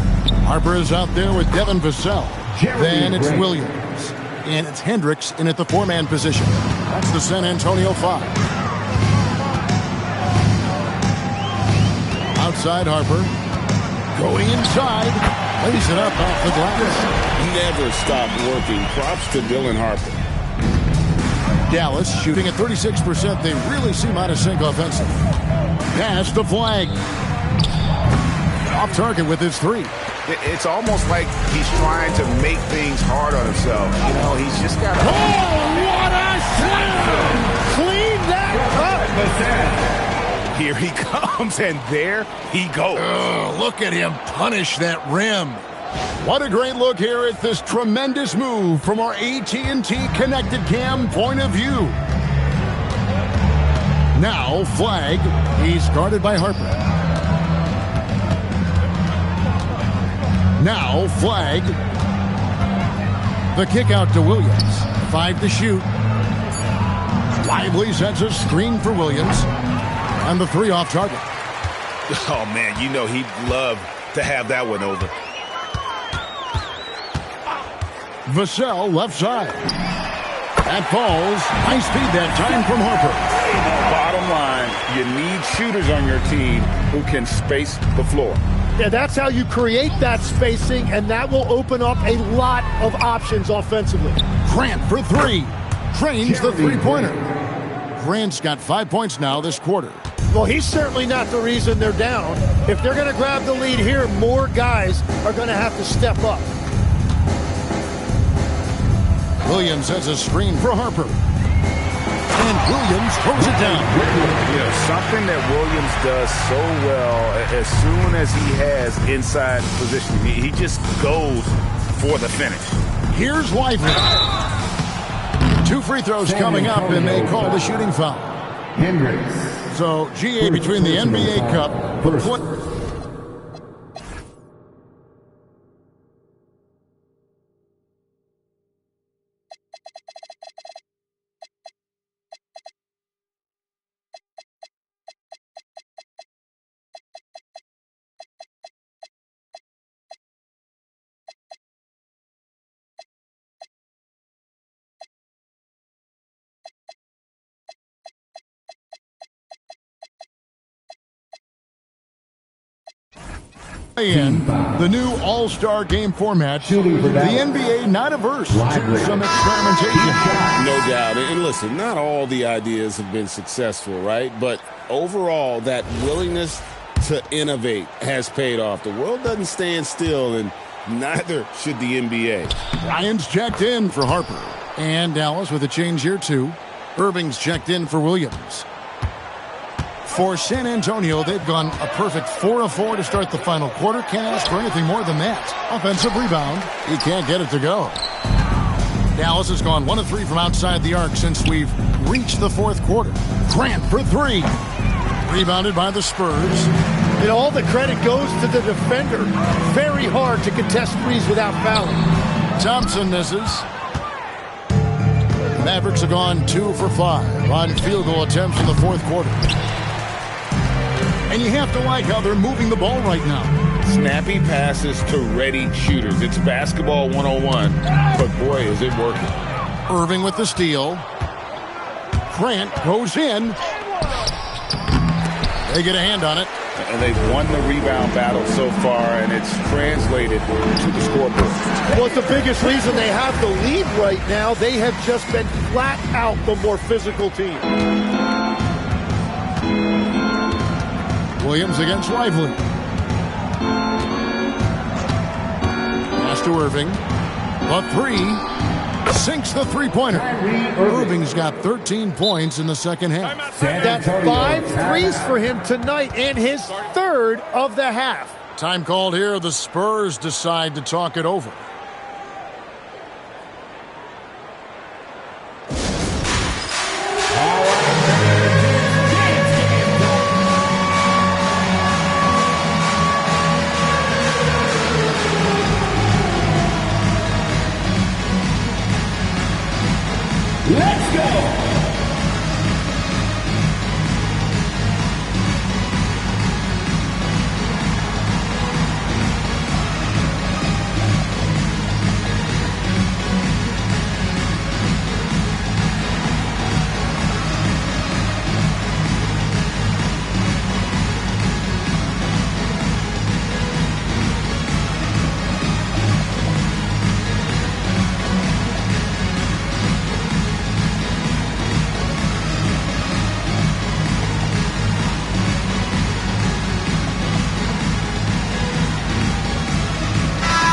Harper is out there with Devin Vassell. Then it's Williams. And it's Hendricks in at the four-man position. That's the San Antonio 5. Outside Harper. Going inside. Lays it up off the glass. Never stop working. Props to Dylan Harper. Dallas shooting at 36%. They really seem out of sync offensively. Pass the flag. Off target with his three. It's almost like he's trying to make things hard on himself. You know, he's just got to... Oh, what a slam! Clean that up! Here he comes, and there he goes. Look at him punish that rim. What a great look here at this tremendous move from our AT&T Connected Cam point of view. Now, flag. He's guarded by Harper. Now, flag. The kick out to Williams. 5 to shoot. Lively sets a screen for Williams. And the three off target. Oh, man, you know he'd love to have that one over. Vassell left side. That falls. High speed that time from Harper. Bottom line, you need shooters on your team who can space the floor. Yeah, that's how you create that spacing, and that will open up a lot of options offensively. Grant for three. Drains the three-pointer. Grant's got 5 points now this quarter. Well, he's certainly not the reason they're down. If they're going to grab the lead here, more guys are going to have to step up. Williams has a screen for Harper. And Williams throws it down. You know, something that Williams does so well as soon as he has inside position, he just goes for the finish. Here's Lively. 2 free throws coming up, and they call the shooting foul. Hendricks. So, GA between the NBA Cup. In the new All-Star Game format, the NBA not averse to some experimentation. No doubt. And listen, not all the ideas have been successful, right? But overall, that willingness to innovate has paid off. The world doesn't stand still, and neither should the NBA. Ryan's checked in for Harper. And Dallas with a change here, too. Irving's checked in for Williams. For San Antonio, they've gone a perfect 4 of 4 to start the final quarter. Can't ask for anything more than that. Offensive rebound. He can't get it to go. Dallas has gone 1 of 3 from outside the arc since we've reached the fourth quarter. Grant for 3. Rebounded by the Spurs. And all the credit goes to the defender. Very hard to contest threes without fouling. Thompson misses. Mavericks have gone 2 for 5 on field goal attempts in the fourth quarter. And you have to like how they're moving the ball right now. Snappy passes to ready shooters. It's basketball 101, but boy, is it working. Irving with the steal. Grant goes in. They get a hand on it. And they've won the rebound battle so far, and it's translated to the scoreboard. Well, it's the biggest reason they have the lead right now. They have just been flat out the more physical team. Williams against Lively. Pass to Irving. The three. Sinks the three-pointer. Irving's got 13 points in the second half. That's 5 threes for him tonight and his third of the half. Time called here. The Spurs decide to talk it over. Let's go!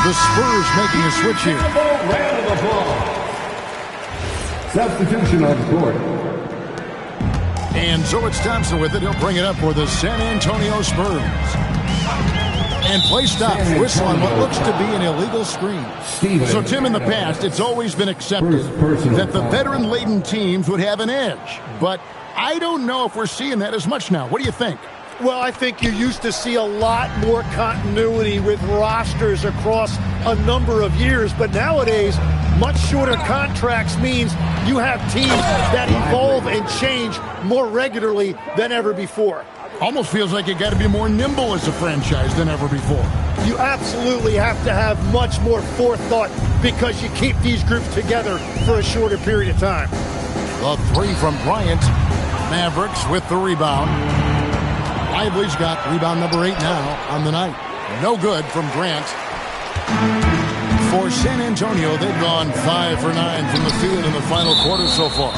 The Spurs making a switch here. Round of applause. Substitution on the court. And so it's Thompson with it. He'll bring it up for the San Antonio Spurs. And play stops. Whistle on what looks to be an illegal screen. So, Tim, in the past, it's always been accepted that the veteran-laden teams would have an edge. But I don't know if we're seeing that as much now. What do you think? Well, I think you used to see a lot more continuity with rosters across a number of years, but nowadays, much shorter contracts means you have teams that evolve and change more regularly than ever before. Almost feels like you got to be more nimble as a franchise than ever before. You absolutely have to have much more forethought because you keep these groups together for a shorter period of time. The three from Bryant. Mavericks with the rebound. Lively's got rebound number 8 now on the night. No good from Grant. For San Antonio, they've gone 5 for 9 from the field in the final quarter so far.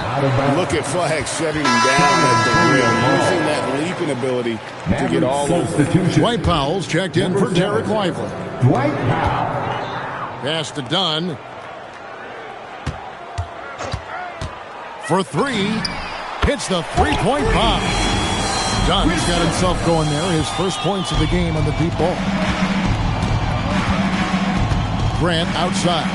Look at Flag shutting him down at the rim, using that leaping ability to get all over. Dwight Powell's checked in for Derek Lively. Dwight Powell. Pass to Dunn. For 3. Hits the three-point bomb. Dunn's got himself going there. His first points of the game on the deep ball. Grant outside.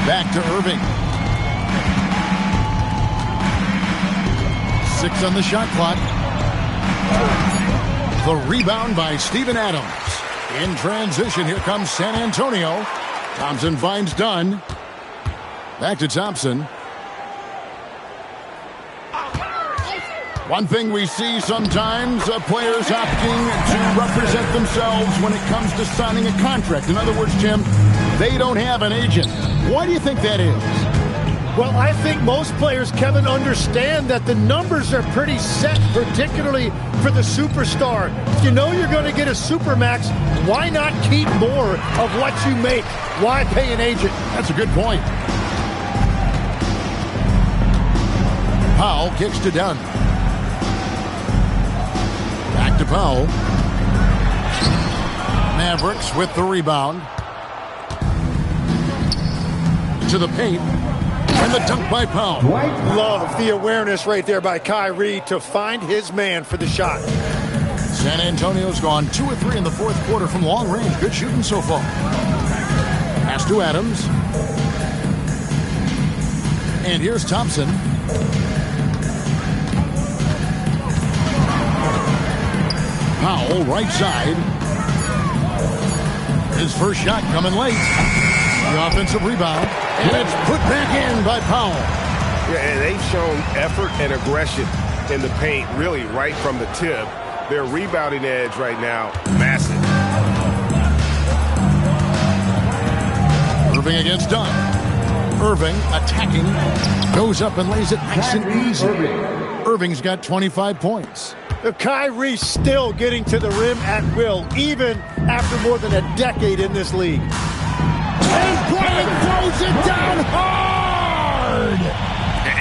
Back to Irving. 6 on the shot clock. The rebound by Steven Adams. In transition, here comes San Antonio. Thompson finds Dunn. Back to Thompson. One thing we see sometimes, players opting to represent themselves when it comes to signing a contract. In other words, Jim, they don't have an agent. Why do you think that is? Well, I think most players, Kevin, understand that the numbers are pretty set, particularly for the superstar. If you know you're going to get a supermax, why not keep more of what you make? Why pay an agent? That's a good point. Powell kicks to Dunn. Back to Powell. Mavericks with the rebound. To the paint. And the dunk by Powell. Love the awareness right there by Kyrie to find his man for the shot. San Antonio's gone 2 of 3 in the fourth quarter from long range. Good shooting so far. Pass to Adams. And here's Thompson. Powell, right side. His first shot coming late. The offensive rebound. And it's put back in by Powell. Yeah, and they've shown effort and aggression in the paint, really right from the tip. Their rebounding edge right now, massive. Irving against Dunn. Irving attacking. Goes up and lays it nice and easy. Irving's got 25 points. Kyrie still getting to the rim at will, even after more than a decade in this league. And Bryant throws it down hard!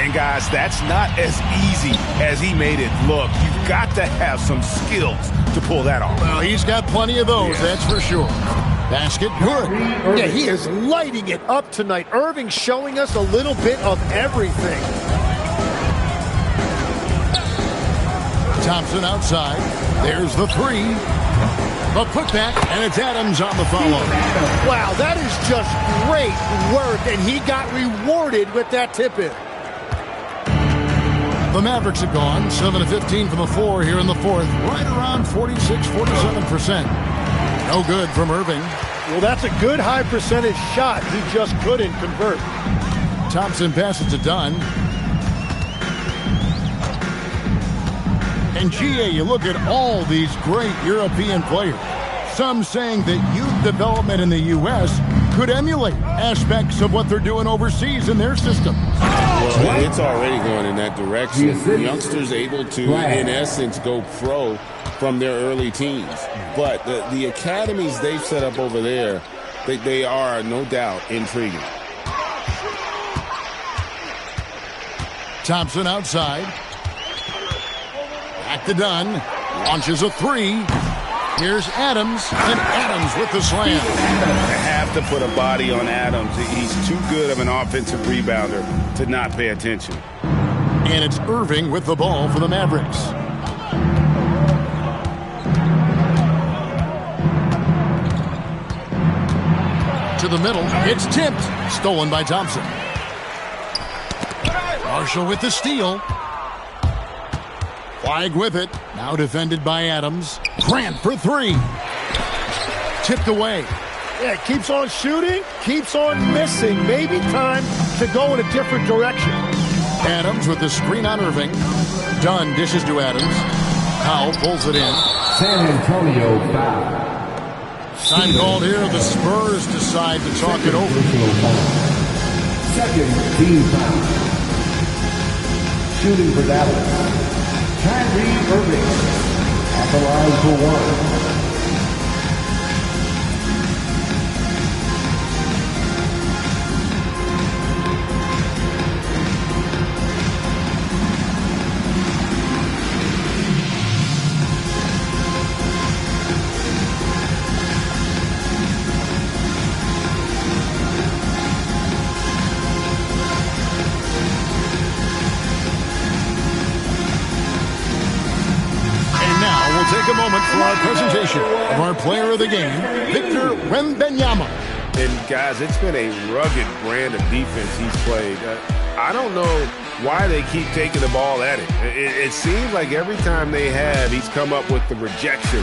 And guys, that's not as easy as he made it look. You've got to have some skills to pull that off. Well, he's got plenty of those, that's for sure. Basket good. Yeah, he is lighting it up tonight. Irving showing us a little bit of everything. Thompson outside. There's the three. The putback, and it's Adams on the follow. Wow, that is just great work, and he got rewarded with that tip-in. The Mavericks have gone 7 of 15 from the floor here in the fourth. Right around 46-47%. No good from Irving. Well, that's a good high percentage shot. He just couldn't convert. Thompson passes to Dunn. And GA, you look at all these great European players. Some saying that youth development in the U.S. could emulate aspects of what they're doing overseas in their system. Well, it's already going in that direction. Youngsters able to, in essence, go pro from their early teens. But the academies they've set up over there, they are, no doubt, intriguing. Thompson outside. Back to Dunn. Launches a three. Here's Adams, and Adams with the slam. They have to put a body on Adams. He's too good of an offensive rebounder to not pay attention. And it's Irving with the ball for the Mavericks. To the middle. It's tipped. Stolen by Thompson. Marshall with the steal. Flag with it. Now defended by Adams. Grant for three. Tipped away. Yeah, keeps on shooting, keeps on missing. Maybe time to go in a different direction. Adams with the screen on Irving. Dunn dishes to Adams. Powell pulls it in. San Antonio foul. Time called here. The Spurs decide to talk it over. Second team foul. Shooting for Dallas. Kyrie Irving at the line for one. Take a moment for our presentation of our player of the game, Victor Wembanyama. And guys, it's been a rugged brand of defense he's played. I don't know why they keep taking the ball at him. It seems like every time they have, he's come up with the rejection.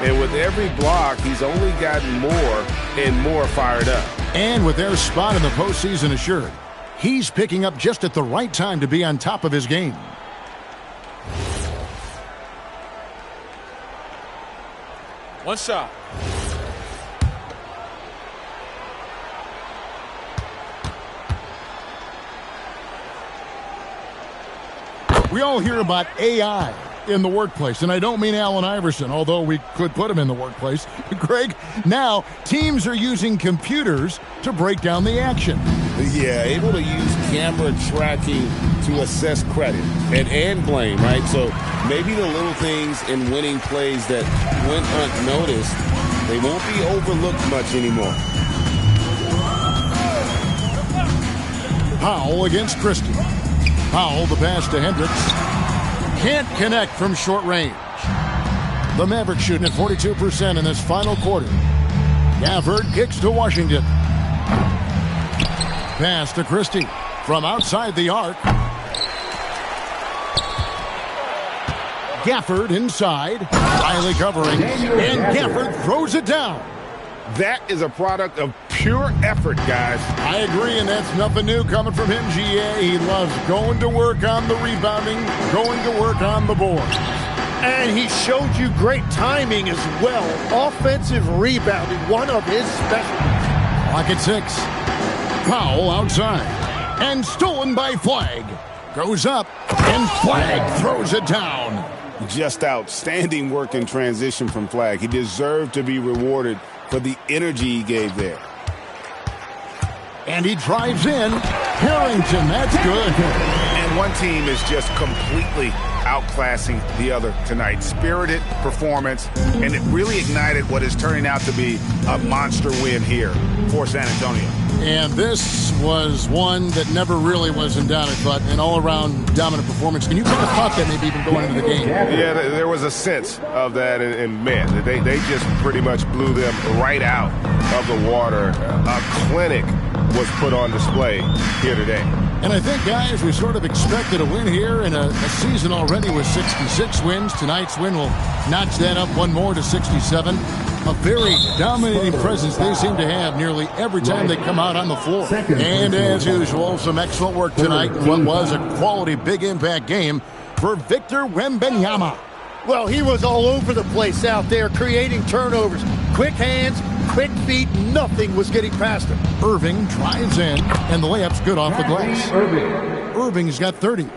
And with every block, he's only gotten more and more fired up. And with their spot in the postseason assured, he's picking up just at the right time to be on top of his game. One shot. We all hear about AI in the workplace, and I don't mean Allen Iverson, although we could put him in the workplace. Greg, now teams are using computers to break down the action. Yeah, able to use camera tracking to assess credit and blame, right? So maybe the little things in winning plays that went unnoticed, they won't be overlooked much anymore. Powell against Christie. Powell, the pass to Hendricks. Can't connect from short range. The Mavericks shooting at 42% in this final quarter. Gafford kicks to Washington. Pass to Christie from outside the arc. Gafford inside, Riley covering, and Gafford throws it down. That is a product of pure effort, guys. I agree, and that's nothing new coming from him, GA. He loves going to work on the rebounding, going to work on the board. And he showed you great timing as well. Offensive rebounding, one of his specialties. Clock at 6. Foul outside. And stolen by Flag. Goes up, and Flag throws it down. Just outstanding work in transition from Flag. He deserved to be rewarded for the energy he gave there. And he drives in. Harrington, that's good. And one team is just completely outclassing the other tonight. Spirited performance, and it really ignited what is turning out to be a monster win here for San Antonio. And this was one that never really was in doubt, I thought, an all-around dominant performance. And you kind of thought that maybe even going into the game. Yeah, there was a sense of that, and man, they just pretty much blew them right out of the water. A clinic was put on display here today. And I think, guys, we sort of expected a win here in a season already with 66 wins. Tonight's win will notch that up one more to 67. A very dominating presence they seem to have nearly every time they come out on the floor. And as usual, some excellent work tonight in what was a quality big impact game for Victor Wembanyama. Well, he was all over the place out there, creating turnovers. Quick hands, quick feet, nothing was getting past him. Irving drives in, and the layup's good off the glass. Irving's got 30.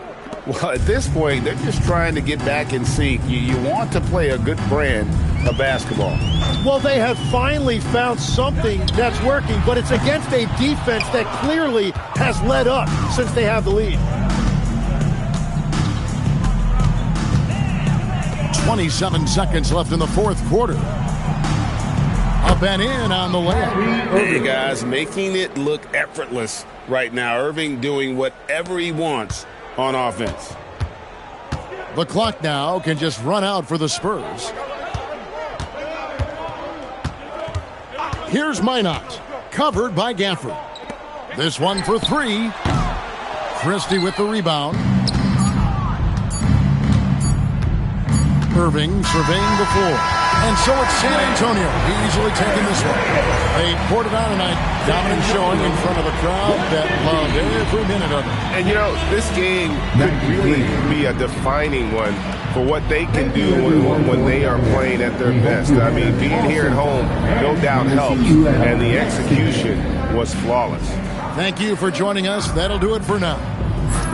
Well, at this point, they're just trying to get back in sync. You want to play a good brand of basketball. Well, they have finally found something that's working, but it's against a defense that clearly has let up since they have the lead. 27 seconds left in the fourth quarter. Up and in on the layup. Hey, guys, making it look effortless right now. Irving doing whatever he wants on offense. The clock now can just run out for the Spurs. Here's Minot, covered by Gafford. This one for 3. Christie with the rebound. Irving surveying the floor. And so it's San Antonio easily taking this one. They poured it on tonight. Dominant showing in front of a crowd that loved every minute of it. And, you know, this game could really be a defining one for what they can do when they are playing at their best. I mean, being here at home, no doubt helps, and the execution was flawless. Thank you for joining us. That'll do it for now.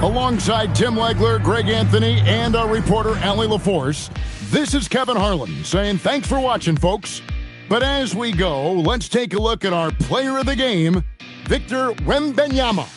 Alongside Tim Legler, Greg Anthony, and our reporter, Allie LaForce, this is Kevin Harlan saying thanks for watching, folks. But as we go, let's take a look at our player of the game, Victor Wembanyama.